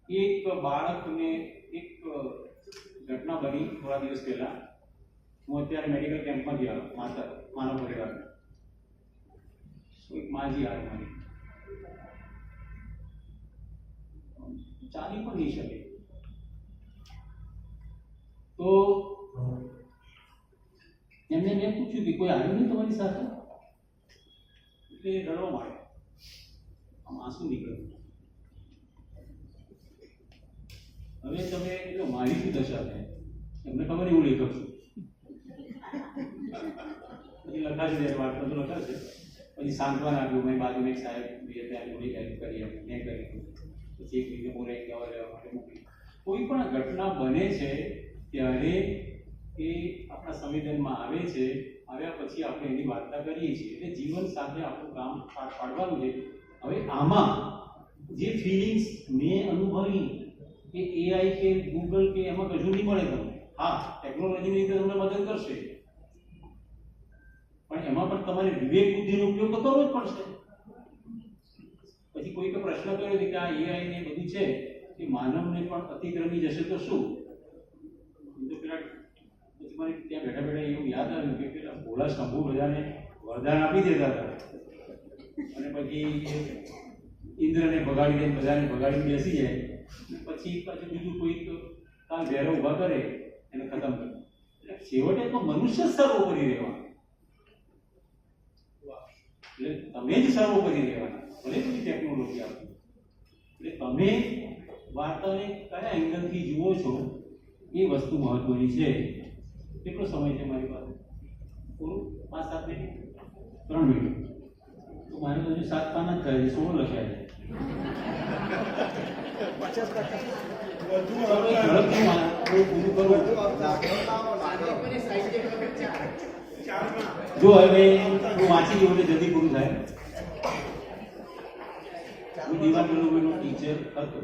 એક બાળકને એક ઘટના બની થોડા દિવસ પહેલા. હું અત્યારે મેડિકલ કેમ્પમાં ગયા માનવ પરિવાર એક માજી આવી મારી ચાલી પણ નહીં શકે. તો એમને મેં પૂછ્યું કે કોઈ આવ્યું નહીં તમારી સાથે? એટલે રડવા માંડ્યો, આમ આંસુ નીકળ્યું. હવે તમે એટલે મારી શું દશા થાય? એમને ખબર હું લેખક છું. પછી લખાશે ત્યારે વાર્તા તો લખાશે. પછી સાંત્વન આપ્યું. મેં બાજુમાં એક સાહેબ ત્યાં થોડી હેલ્પ કરી આપી, મેં કરી. પછી એક બીજે બોલે કહેવા લેવા માટે મૂકી. કોઈ પણ ઘટના બને છે ત્યારે એ આપણા સંવેદનમાં આવે છે. આવ્યા પછી આપણે એની વાર્તા કરીએ છીએ. એટલે જીવન સાથે આપણું કામ પાડવાનું છે. હવે આમાં જે ફિલિંગ્સ મેં અનુભવી કે એઆઈ કે ગૂગલ કે એમાં કશું નહીં મળે તમને. હા, ટેકનોલોજીની રીતે તમને મદદ કરશે, પણ એમાં પણ તમારે વિવેક બુદ્ધિનો ઉપયોગ તો કરવો જ પડશે. પછી કોઈકે પ્રશ્ન કર્યો કે આ એઆઈ ને બધું છે એ માનવને પણ અતિક્રમી જશે તો શું? તો પેલા પછી મને ત્યાં બેઠા બેઠા એવું યાદ આવ્યું કે પેલા ભોળા શંભુ બધાને વરદાન આપી દેતા હતા, અને પછી ઇન્દ્રને ભગાડી દે, બધાને ભગાડી બેસી જાય. પછી પાછું બીજું કોઈક કાલ ભેરો ઉભા કરે એને ખતમ કરે. એટલે છેવટે તો મનુષ્ય જ સર્વોપરી રહેવાનું. એટલે તમે જ સર્વોપરી રહેવાના, ભલે બધી ટેકનોલોજી આપી. એટલે તમે વાર્તાને કયા એંગલથી જુઓ છો એ વસ્તુ મહત્વની છે. કેટલો સમય છે મારી પાસે? પૂરું 5-7 મિનિટ? 3 મિનિટ. તો મારે હજુ 7 પાના જ થાય છે, 16 લખ્યા છે. જો હવે હું વાંચી લઉં એટલે જલ્દી પૂરું થાય. હું દીવાનગઢનો ટીચર હતો,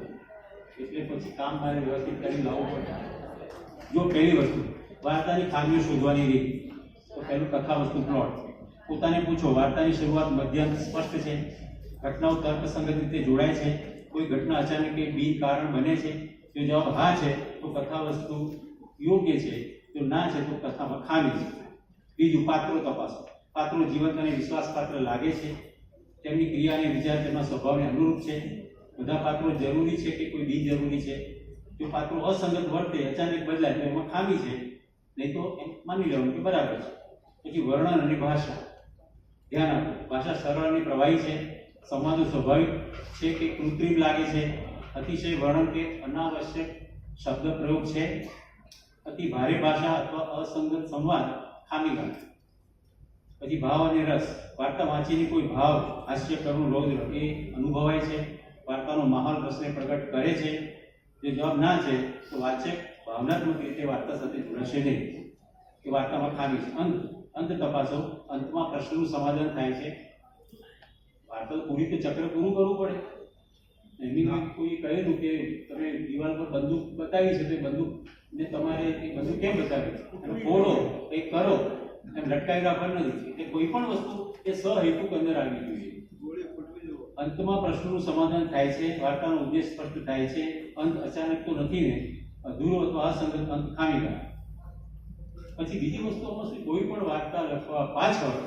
એટલે પછી કામ મારે વ્યવસ્થિત કરી લાવવું પડે. જો પહેલી વસ્તુ વાર્તાની ખામીઓ શોધવાની રીત, તો પહેલું કથા વસ્તુ પ્લોટ. પોતાને પૂછો, વાર્તાની શરૂઆત મધ્યાંત સ્પષ્ટ છે? ઘટનાઓ તર્કસંગત રીતે જોડાય છે? કોઈ ઘટના અચાનક કે બિન કારણ બને છે? જો જવાબ હા છે તો કથા વસ્તુ યોગ્ય છે, જો ના છે તો કથામાં ખામી છે. બીજું, પાત્રો તપાસો. પાત્રો જીવંત અને વિશ્વાસપાત્ર લાગે છે? તેમની ક્રિયા અને વિચાર તેમના સ્વભાવને અનુરૂપ છે? બધા પાત્રો જરૂરી છે કે કોઈ બિનજરૂરી છે? જો પાત્રો અસંગત વર્તે, અચાનક બદલાય તો એમાં ખામી છે, નહીં તો એમ માની લેવાનું કે બરાબર છે. પછી વર્ણન અને ભાષા. ધ્યાન આપો, ભાષા સરળ અને પ્રવાહી છે? સંવાદો સ્વાભાવિક છે કે કૃત્રિમ લાગે છે? અતિશય વર્ણન કે અનાવશ્યક શબ્દ પ્રયોગ છે? અતિ ભારે ભાષા અથવા અસંગત સંવાદ ખામી ગણાય. પછી ભાવ અને રસ. વાર્તા વાંચીને કોઈ ભાવ, હાસ્ય, કરુણ, રૌદ્ર એ અનુભવાય છે? વાર્તાનો માહોલ રસને પ્રગટ કરે છે? જો જવાબ ના છે તો વાચક ભાવનાત્મક રીતે વાર્તા સાથે જોડાશે નહીં, કે વાર્તામાં ખામી છે. અંત તપાસો. અંતમાં પ્રશ્નનું સમાધાન થાય છે? વાર્તા પૂરી તો ચક્ર પૂરું કરવું પડે. એમની કોઈ કહેલું કે તમે દિવાલ પર બંદૂક બતાવી છે, તો બંદૂક ને તમારે એ બંદૂક કેમ બતાવી અને ફોડો કંઈક કરો, એમ લટકાવી રાખવાનું નથી. એટલે કોઈ પણ વસ્તુ એ સહેતુક અંદર આવી જોઈએ. અંતમાં પ્રશ્નનું સમાધાન થાય છે? વાર્તાનો ઉદ્દેશ સ્પષ્ટ થાય છે? અંત અચાનક તો નથી ને? અધૂરો અથવા અસંગત અંત ખામી ગણાય. પછી બીજી વસ્તુ આમાં શું, કોઈ પણ વાર્તા લખવા પાછળ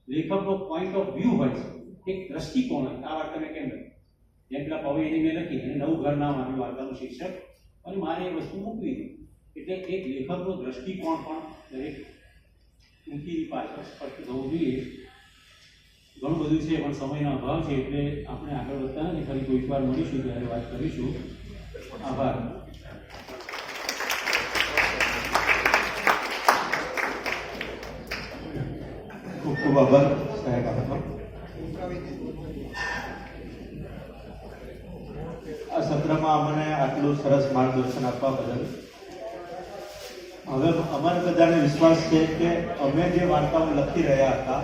લેખકનો પોઈન્ટ ઓફ વ્યૂ હોય છે, એક દ્રષ્ટિકોણ હોય. આ વાર્તા મેં કેમ લખી? જેમ પેલા પવેની મેં લખી અને નવું ઘર નામ આપ્યું વાર્તાનું શીર્ષક, અને મારે એ વસ્તુ મૂકવી હતી. એટલે એક લેખકનો દ્રષ્ટિકોણ પણ દરેક કૃતિની પાછળ સ્પષ્ટ થવું જોઈએ. ઘણું બધું છે પણ સમયનો અભાવ છે, એટલે આપણે આગળ વધતા નથી. ફરી કોઈક વાર મળીશું ત્યારે વાત કરીશું. આભાર. ખૂબ ખૂબ આભાર સાહેબ આપનો. આ સત્રમાં અમને આટલું સરસ માર્ગદર્શન આપવા બદલ. હવે અમારે બધાને વિશ્વાસ છે કે અમે જે વાર્તાઓ લખી રહ્યા હતા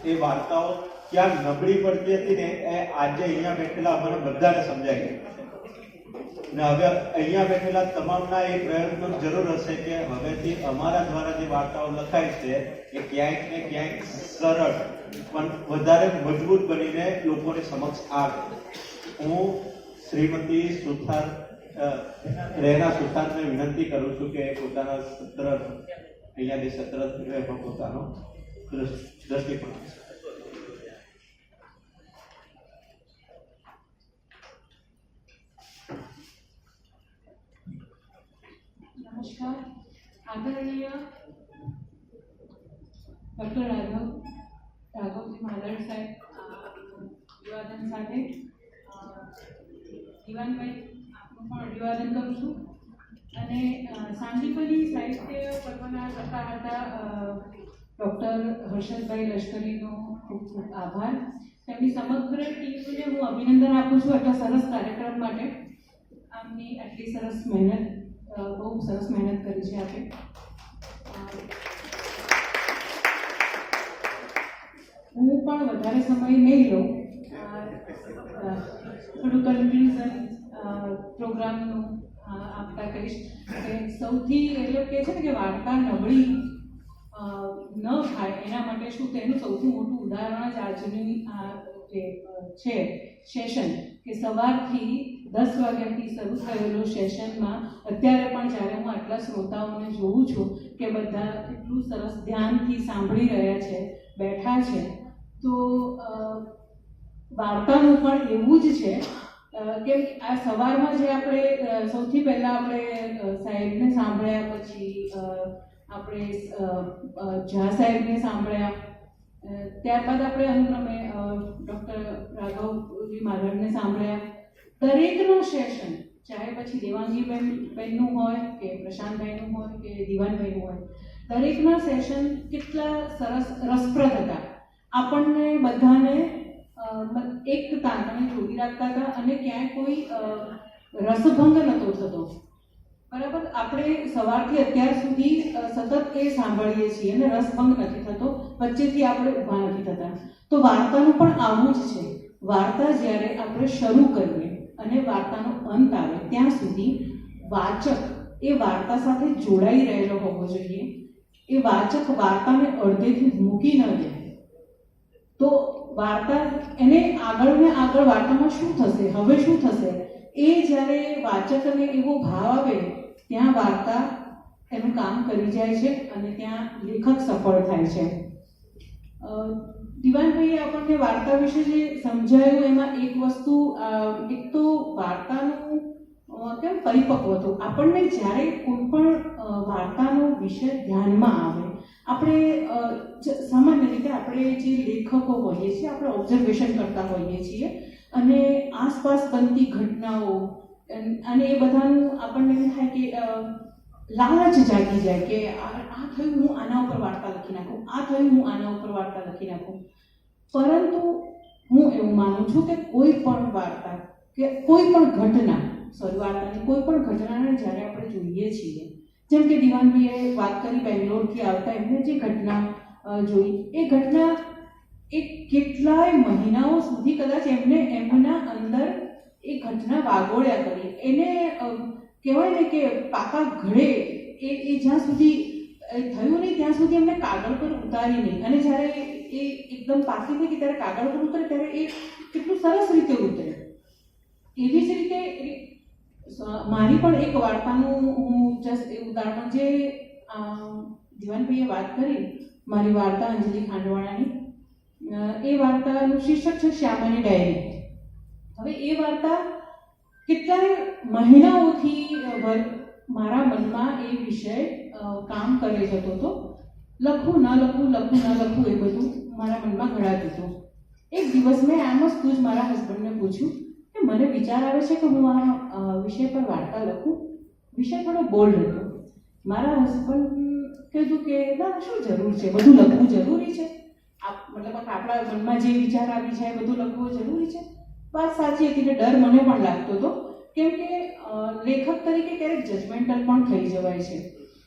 એ વાર્તાઓ ક્યાં નબળી પડતી હતી ને એ આજે અહીંયા બેઠેલા અમારે બધાને સમજાઈ ગઈ ને હવે અહીંયા બેઠેલા તમામના એ પ્રયત્નો જરૂર હશે કે હવેથી અમારા દ્વારા જે વાર્તાઓ લખાય છે એ ક્યાંક ને ક્યાંક સરળ પણ વધારે મજબૂત બનીને લોકોની સમક્ષ આવે. હું શ્રીમતી સુથાર રહેના સુથારને વિનંતી કરું છું કે પોતાના સત્ર અહીંયા જે સત્ર પણ પોતાનો દ્રષ્ટિકોણ. નમસ્કાર. આદરણીય ડૉક્ટર રાઘવજી માલડ સાહેબ અભિવાદન સાથે દિવાનભાઈ આપનું પણ અભિવાદન કરું છું અને સાંદીપની સાહિત્ય પર્વના કરતા હતા ડૉક્ટર હર્ષદભાઈ લશ્કરીનો ખૂબ ખૂબ આભાર. તેમની સમગ્ર ટીમને હું અભિનંદન આપું છું આટલા સરસ કાર્યક્રમ માટે. આમની આટલી સરસ મહેનત, બહુ સરસ મહેનત કરી છે આપે. હું પણ વધારે સમય નહીં લઉં, થોડું કન્ફ્યુઝન પ્રોગ્રામનું આપતા કહીશ કે સૌથી એટલે કે છે ને કે વાર્તા નબળી ન થાય એના માટે શું તેનું સૌથી મોટું ઉદાહરણ જ આજની જે છે સેશન કે સવારથી 10 વાગ્યાથી શરૂ થયેલો સેશનમાં અત્યારે પણ જ્યારે હું આટલા શ્રોતાઓને જોઉં છું કે બધા એટલું સરસ ધ્યાનથી સાંભળી રહ્યા છે, બેઠા છે, તો વાર્તાનું પણ એવું જ છે કે આ સવારમાં જે આપણે સૌથી પહેલાં આપણે સાહેબને સાંભળ્યા, પછી આપણે ઝા સાહેબને સાંભળ્યા, ત્યારબાદ આપણે અનુક્રમે ડૉક્ટર રાઘવજી માલડને સાંભળ્યા. દરેકનું સેશન, ચાહે પછી દેવાંગીબેનનું હોય કે પ્રશાંતભાઈનું હોય કે દિવાનભાઈનું હોય, દરેકના સેશન કેટલા સરસ રસપ્રદ હતા. આપણને બધાને એક તાંતણે જોડી રાખતા હતા અને ક્યાંય કોઈ રસભંગ નહોતો થતો. બરાબર, આપણે સવારથી અત્યાર સુધી સતત એ સાંભળીએ છીએ અને રસભંગ નથી થતો, વચ્ચેથી આપણે ઊભા નથી થતા. તો વાર્તાનું પણ આવું જ છે. વાર્તા જ્યારે આપણે શરૂ કરીએ અને વાર્તાનો અંત આવે ત્યાં સુધી વાચક એ વાર્તા સાથે જોડાઈ રહેલો હોવો જોઈએ. એ વાચક વાર્તાને અડધેથી મૂકી ન દે. તો વાર્તા એને આગળ ને આગળ વાર્તામાં શું થશે, હવે શું થશે, એ જ્યારે વાચકને એવો ભાવ આવે ત્યાં વાર્તા એનું કામ કરી જાય છે અને ત્યાં લેખક સફળ થાય છે. દિવાનભાઈએ આપણને વાર્તા વિશે જે સમજાયું એમાં એક વસ્તુ, એક તો વાર્તાનું કેમ પરિપક્વ હતું. આપણને જ્યારે કોઈ પણ વાર્તાનો વિષય ધ્યાનમાં આવે, આપણે સામાન્ય રીતે આપણે જે લેખકો હોઈએ છીએ આપણે ઓબ્ઝર્વેશન કરતા હોઈએ છીએ અને આસપાસ બનતી ઘટનાઓ અને એ બધાનું આપણને એમ થાય કે લાલચ જાગી જાય કે આ થયું હું આના ઉપર વાર્તા લખી નાખું, આ થયું હું આના ઉપર વાર્તા લખી નાખું. પરંતુ હું એવું માનું છું કે કોઈ પણ વાર્તા કે કોઈ પણ ઘટના, વાર્તાની કોઈ પણ ઘટનાને જ્યારે આપણે જોઈએ છીએ, જેમ કે દિવાનભાઈએ વાત કરી બેંગ્લોરથી આવતા એમને જે ઘટના જોઈ, એ ઘટના એ કેટલાય મહિનાઓ સુધી કદાચ એમના અંદર એ ઘટના વાગોળ્યા કરી. એને કહેવાય ને કે પાકા ઘડે એ જ્યાં સુધી થયું નહીં ત્યાં સુધી એમને કાગળ પર ઉતારી નહીં, અને જ્યારે એ એકદમ પાકી થઈ ગઈ ત્યારે કાગળ પર ઉતરે ત્યારે એ કેટલું સરસ રીતે ઉતરે. એવી જ રીતે મારી પણ એક વાર્તાનું હું જસ્ટ એ ઉદાહરણ, જે દિવાનભાઈએ વાત કરી મારી વાર્તા અંજલિ ખાંડવાળાની, એ વાર્તાનું શીર્ષક છે શ્યામાની ડાયરી. હવે એ વાર્તા કેટલાય મહિનાઓથી મારા મનમાં એ વિષય કામ કરે જતો હતો. લખું ન લખું એ બધું મારા મનમાં ઘડાતું હતું. એક દિવસ મેં આમ જ તું જ મારા હસબન્ડને પૂછ્યું કે મને વિચાર આવે છે કે હું આ વિષય પર વાર્તા લખું. વિષય થોડો બોલ્ડ હતો. મારા હસબન્ડ કીધું કે ના, શું જરૂર છે, બધું લખવું જરૂરી છે, મતલબ આપણા મનમાં જે વિચાર આવી જાય બધું લખવું જરૂરી છે. વાત સાચી હતી. ડર મને પણ લાગતો હતો, કેમ કે લેખક તરીકે ક્યારેક જજમેન્ટલ પણ થઈ જવાય છે.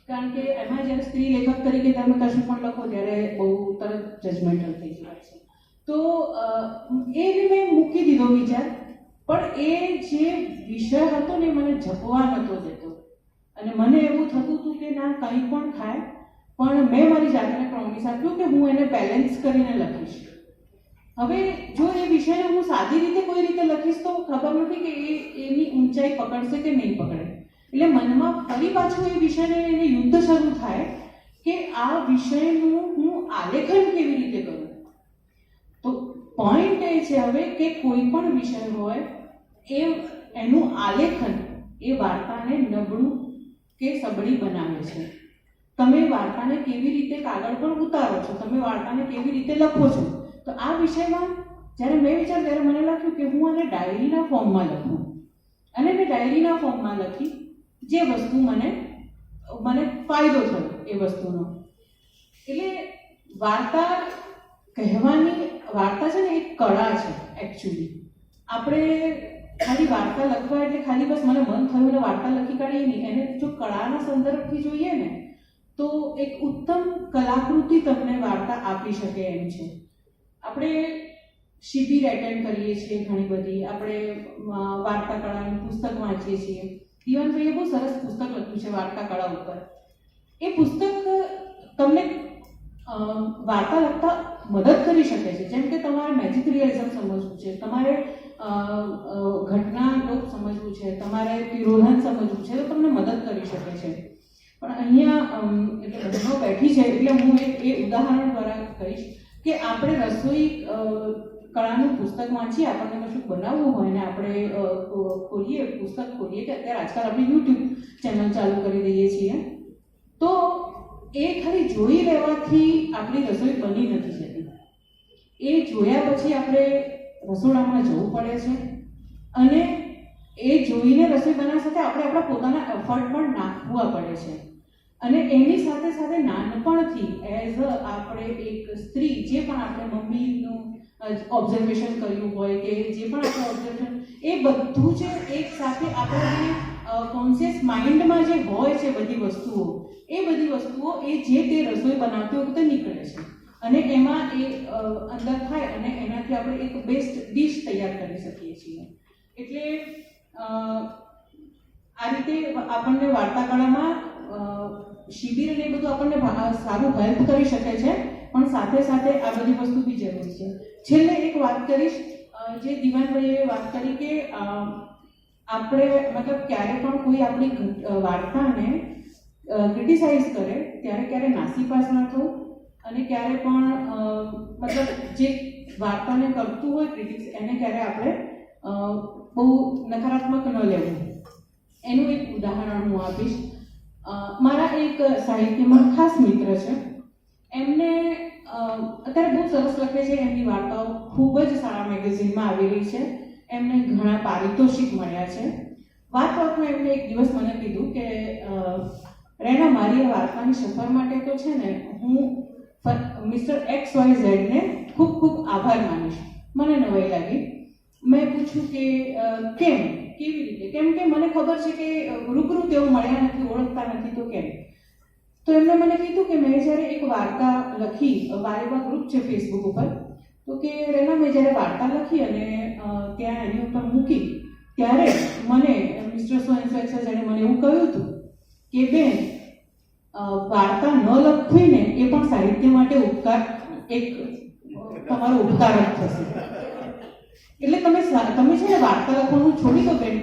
કારણ કે એમાં જ્યારે સ્ત્રી લેખક તરીકે તમે કશું પણ લખો ત્યારે બહુ તરત જજમેન્ટલ થઈ જાય છે. તો એ બી મેં મૂકી દીધો વિચાર, પણ એ જે વિષય હતો ને મને જપવા નહોતો દેતો અને મને એવું થતું હતું કે ના કંઈ પણ થાય, પણ મેં મારી જાતને પ્રોમિસ આપ્યું કે હું એને બેલેન્સ કરીને લખીશ. હવે જો એ વિષયને હું સાદી રીતે કોઈ રીતે લખીશ તો ખબર નથી કે એની ઊંચાઈ પકડશે કે નહીં પકડે. એટલે મનમાં ફરી પાછું એ વિષયને એને યુદ્ધ શરૂ થાય કે આ વિષયનું હું આલેખન કેવી રીતે કરું. તો પોઈન્ટ એ છે હવે કે કોઈ પણ વિષય હોય એનું આલેખન એ વાર્તાને નબળું કે સબળી બનાવે છે. તમે વાર્તાને કેવી રીતે કાગળ પર ઉતારો છો, તમે વાર્તાને કેવી રીતે લખો છો. તો આ વિષયમાં જ્યારે મેં વિચાર્યું ત્યારે મને લાગ્યું કે હું આને ડાયરીના ફોર્મમાં લખું, અને મેં ડાયરીના ફોર્મમાં લખી જે વસ્તુ મને ફાયદો થયો એ વસ્તુનો. એટલે વાર્તા કહેવાની, વાર્તા છે ને એક કળા છે એકચ્યુઅલી. આપણે ખાલી વાર્તા લખવા એટલે ખાલી બસ મને મન થયું ને વાર્તા લખી કાઢીએ નહીં, એને જો કળાના સંદર્ભથી જોઈએ ને તો એક ઉત્તમ કલાકૃતિ તમને વાર્તા આપી શકે એમ છે. આપણે શિબિર એટેન્ડ કરીએ છીએ ઘણી બધી, આપણે વાર્તા કળાનું પુસ્તક વાંચીએ છીએ. દીવાનભાઈએ બહુ સરસ પુસ્તક લખ્યું છે વાર્તા કળા ઉપર. એ પુસ્તક તમને વાર્તા લખતા મદદ કરી શકે છે. જેમ કે તમારે મેજિક રિયલિઝમ સમજવું છે, તમારે ઘટનાલોક સમજવું છે, તમારે તિરોધન સમજવું છે, તો તમને મદદ કરી શકે છે. પણ અહીંયા એટલે બહેનો બેઠી છે એટલે હું એ ઉદાહરણ દ્વારા કહીશ કે આપણે રસોઈ કળાનું પુસ્તક વાંચીએ, આપણને કશું બનાવવું હોય ને આપણે ખોલીએ, પુસ્તક ખોલીએ, કે અત્યારે આજકાલ આપણે યુટ્યુબ ચેનલ ચાલુ કરી દઈએ છીએ, તો એ ખાલી જોઈ લેવાથી આપણી રસોઈ બની નથી જતી. એ જોયા પછી આપણે રસોડામાં જવું પડે છે અને એ જોઈને રસોઈ બનાવવા સાથે આપણે આપણા પોતાના એફર્ટ પણ નાખવા પડે છે. અને એની સાથે સાથે નાનપણથી એઝ આપણે એક સ્ત્રી જે પણ આપણે મમ્મીનું ઓબ્ઝર્વેશન કર્યું હોય કે જે પણ આપણે ઓબ્ઝર્વેશન, એ બધું જ એક સાથે આપણા જે કોન્શિયસ માઇન્ડમાં જે હોય છે બધી વસ્તુઓ, એ બધી વસ્તુઓ એ જે તે રસોઈ બનાવતી વખતે નીકળે છે અને એમાં એ અંદર થાય અને એનાથી આપણે એક બેસ્ટ ડિશ તૈયાર કરી શકીએ છીએ. એટલે આ રીતે આપણને વાર્તા કળામાં શિબિર અને એ બધું આપણને સારું હેલ્પ કરી શકે છે, પણ સાથે સાથે આ બધી વસ્તુ બી જરૂરી છે. છેલ્લે એક વાત કરીશ, જે દીવાનભાઈએ વાત કરી કે આપણે મતલબ ક્યારે પણ કોઈ આપણી વાર્તાને ક્રિટિસાઇઝ કરે ત્યારે ક્યારે નાસીપાસ ન થવું અને ક્યારે પણ મતલબ જે વાર્તાને કરતું હોય ક્રિટિક્સ એને ક્યારે આપણે બહુ નકારાત્મક ન લેવું. એનું એક ઉદાહરણ હું આપીશ. મારા એક સાહિત્યમાં ખાસ મિત્ર છે, એમને અત્યારે બહુ સરસ લખે છે, એમની વાર્તાઓ ખૂબ જ સારા મેગેઝિનમાં આવેલી છે, એમને ઘણા પારિતોષિક મળ્યા છે. વાતમાં એમને એક દિવસ મને કીધું કે રેના, મારી વાર્તાની સફર માટે તો છે ને હું મિસ્ટર XYZ ને ખૂબ ખૂબ આભાર માનીશ. મને નવાઈ લાગી. મેં પૂછ્યું કે કેમ, કેવી રીતે? કેમ કે મને ખબર છે કે રૂબરૂ તેઓ મળ્યા નથી, ઓળખતા નથી, તો કેમ? તો એમણે મને કીધું કે મેં જ્યારે એક વાર્તા લખી, વારેવા ગ્રુપ છે ફેસબુક ઉપર, તો કે રેના મેં જ્યારે વાર્તા લખી અને ત્યાં એની ઉપર મૂકી ત્યારે મને મિસ્ટર XYZ જેણે મને એવું કહ્યું હતું કે બેન, વાર્તા ન લખવી ને એ પણ સાહિત્ય માટે ઉપકાર, એક તમારો ઉપકાર જ થશે. એટલે તમે છે ને વાર્તા લખવાનું છોડી દો બેન,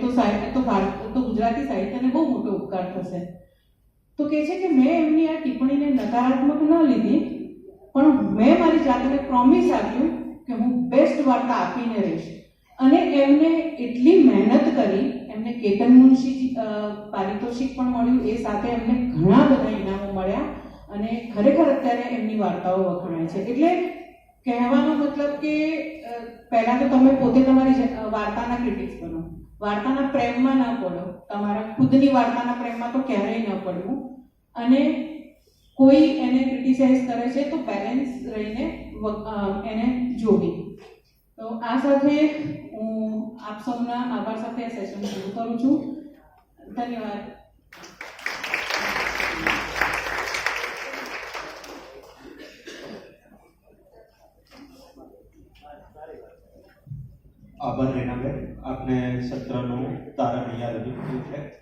તો ગુજરાતી સાહિત્યને બહુ મોટો ઉપકાર થશે. તો કહે છે કે મેં એમની આ ટિપ્પણીને નકારાત્મક ન લીધી, પણ મેં મારી જાતને પ્રોમિસ આપ્યું કે હું બેસ્ટ વાર્તા આપીને રહીશ. અને એમને એટલી મહેનત કરી, એમને કેતન મુનશી પારિતોષિક પણ મળ્યું, એ સાથે એમને ઘણા બધા ઇનામો મળ્યા અને ખરેખર અત્યારે એમની વાર્તાઓ વખણાય છે. એટલે કહેવાનો મતલબ કે પહેલા તો તમે પોતે તમારી વાર્તાના ક્રિટિક્સ બનો, વાર્તાના પ્રેમમાં ન પડો, તમારા ખુદની વાર્તાના પ્રેમમાં તો ક્યારેય ન પડવું, અને કોઈ એને ક્રિટિસાઇઝ કરે છે તો બેલેન્સ રહીને એને જોવી. તો આ સાથે હું આપ સૌના આભાર સાથે આ સેશન શરૂ કરું છું. ધન્યવાદ. અને સત્રનું તારણ અહીંયા રજૂ થયું છે.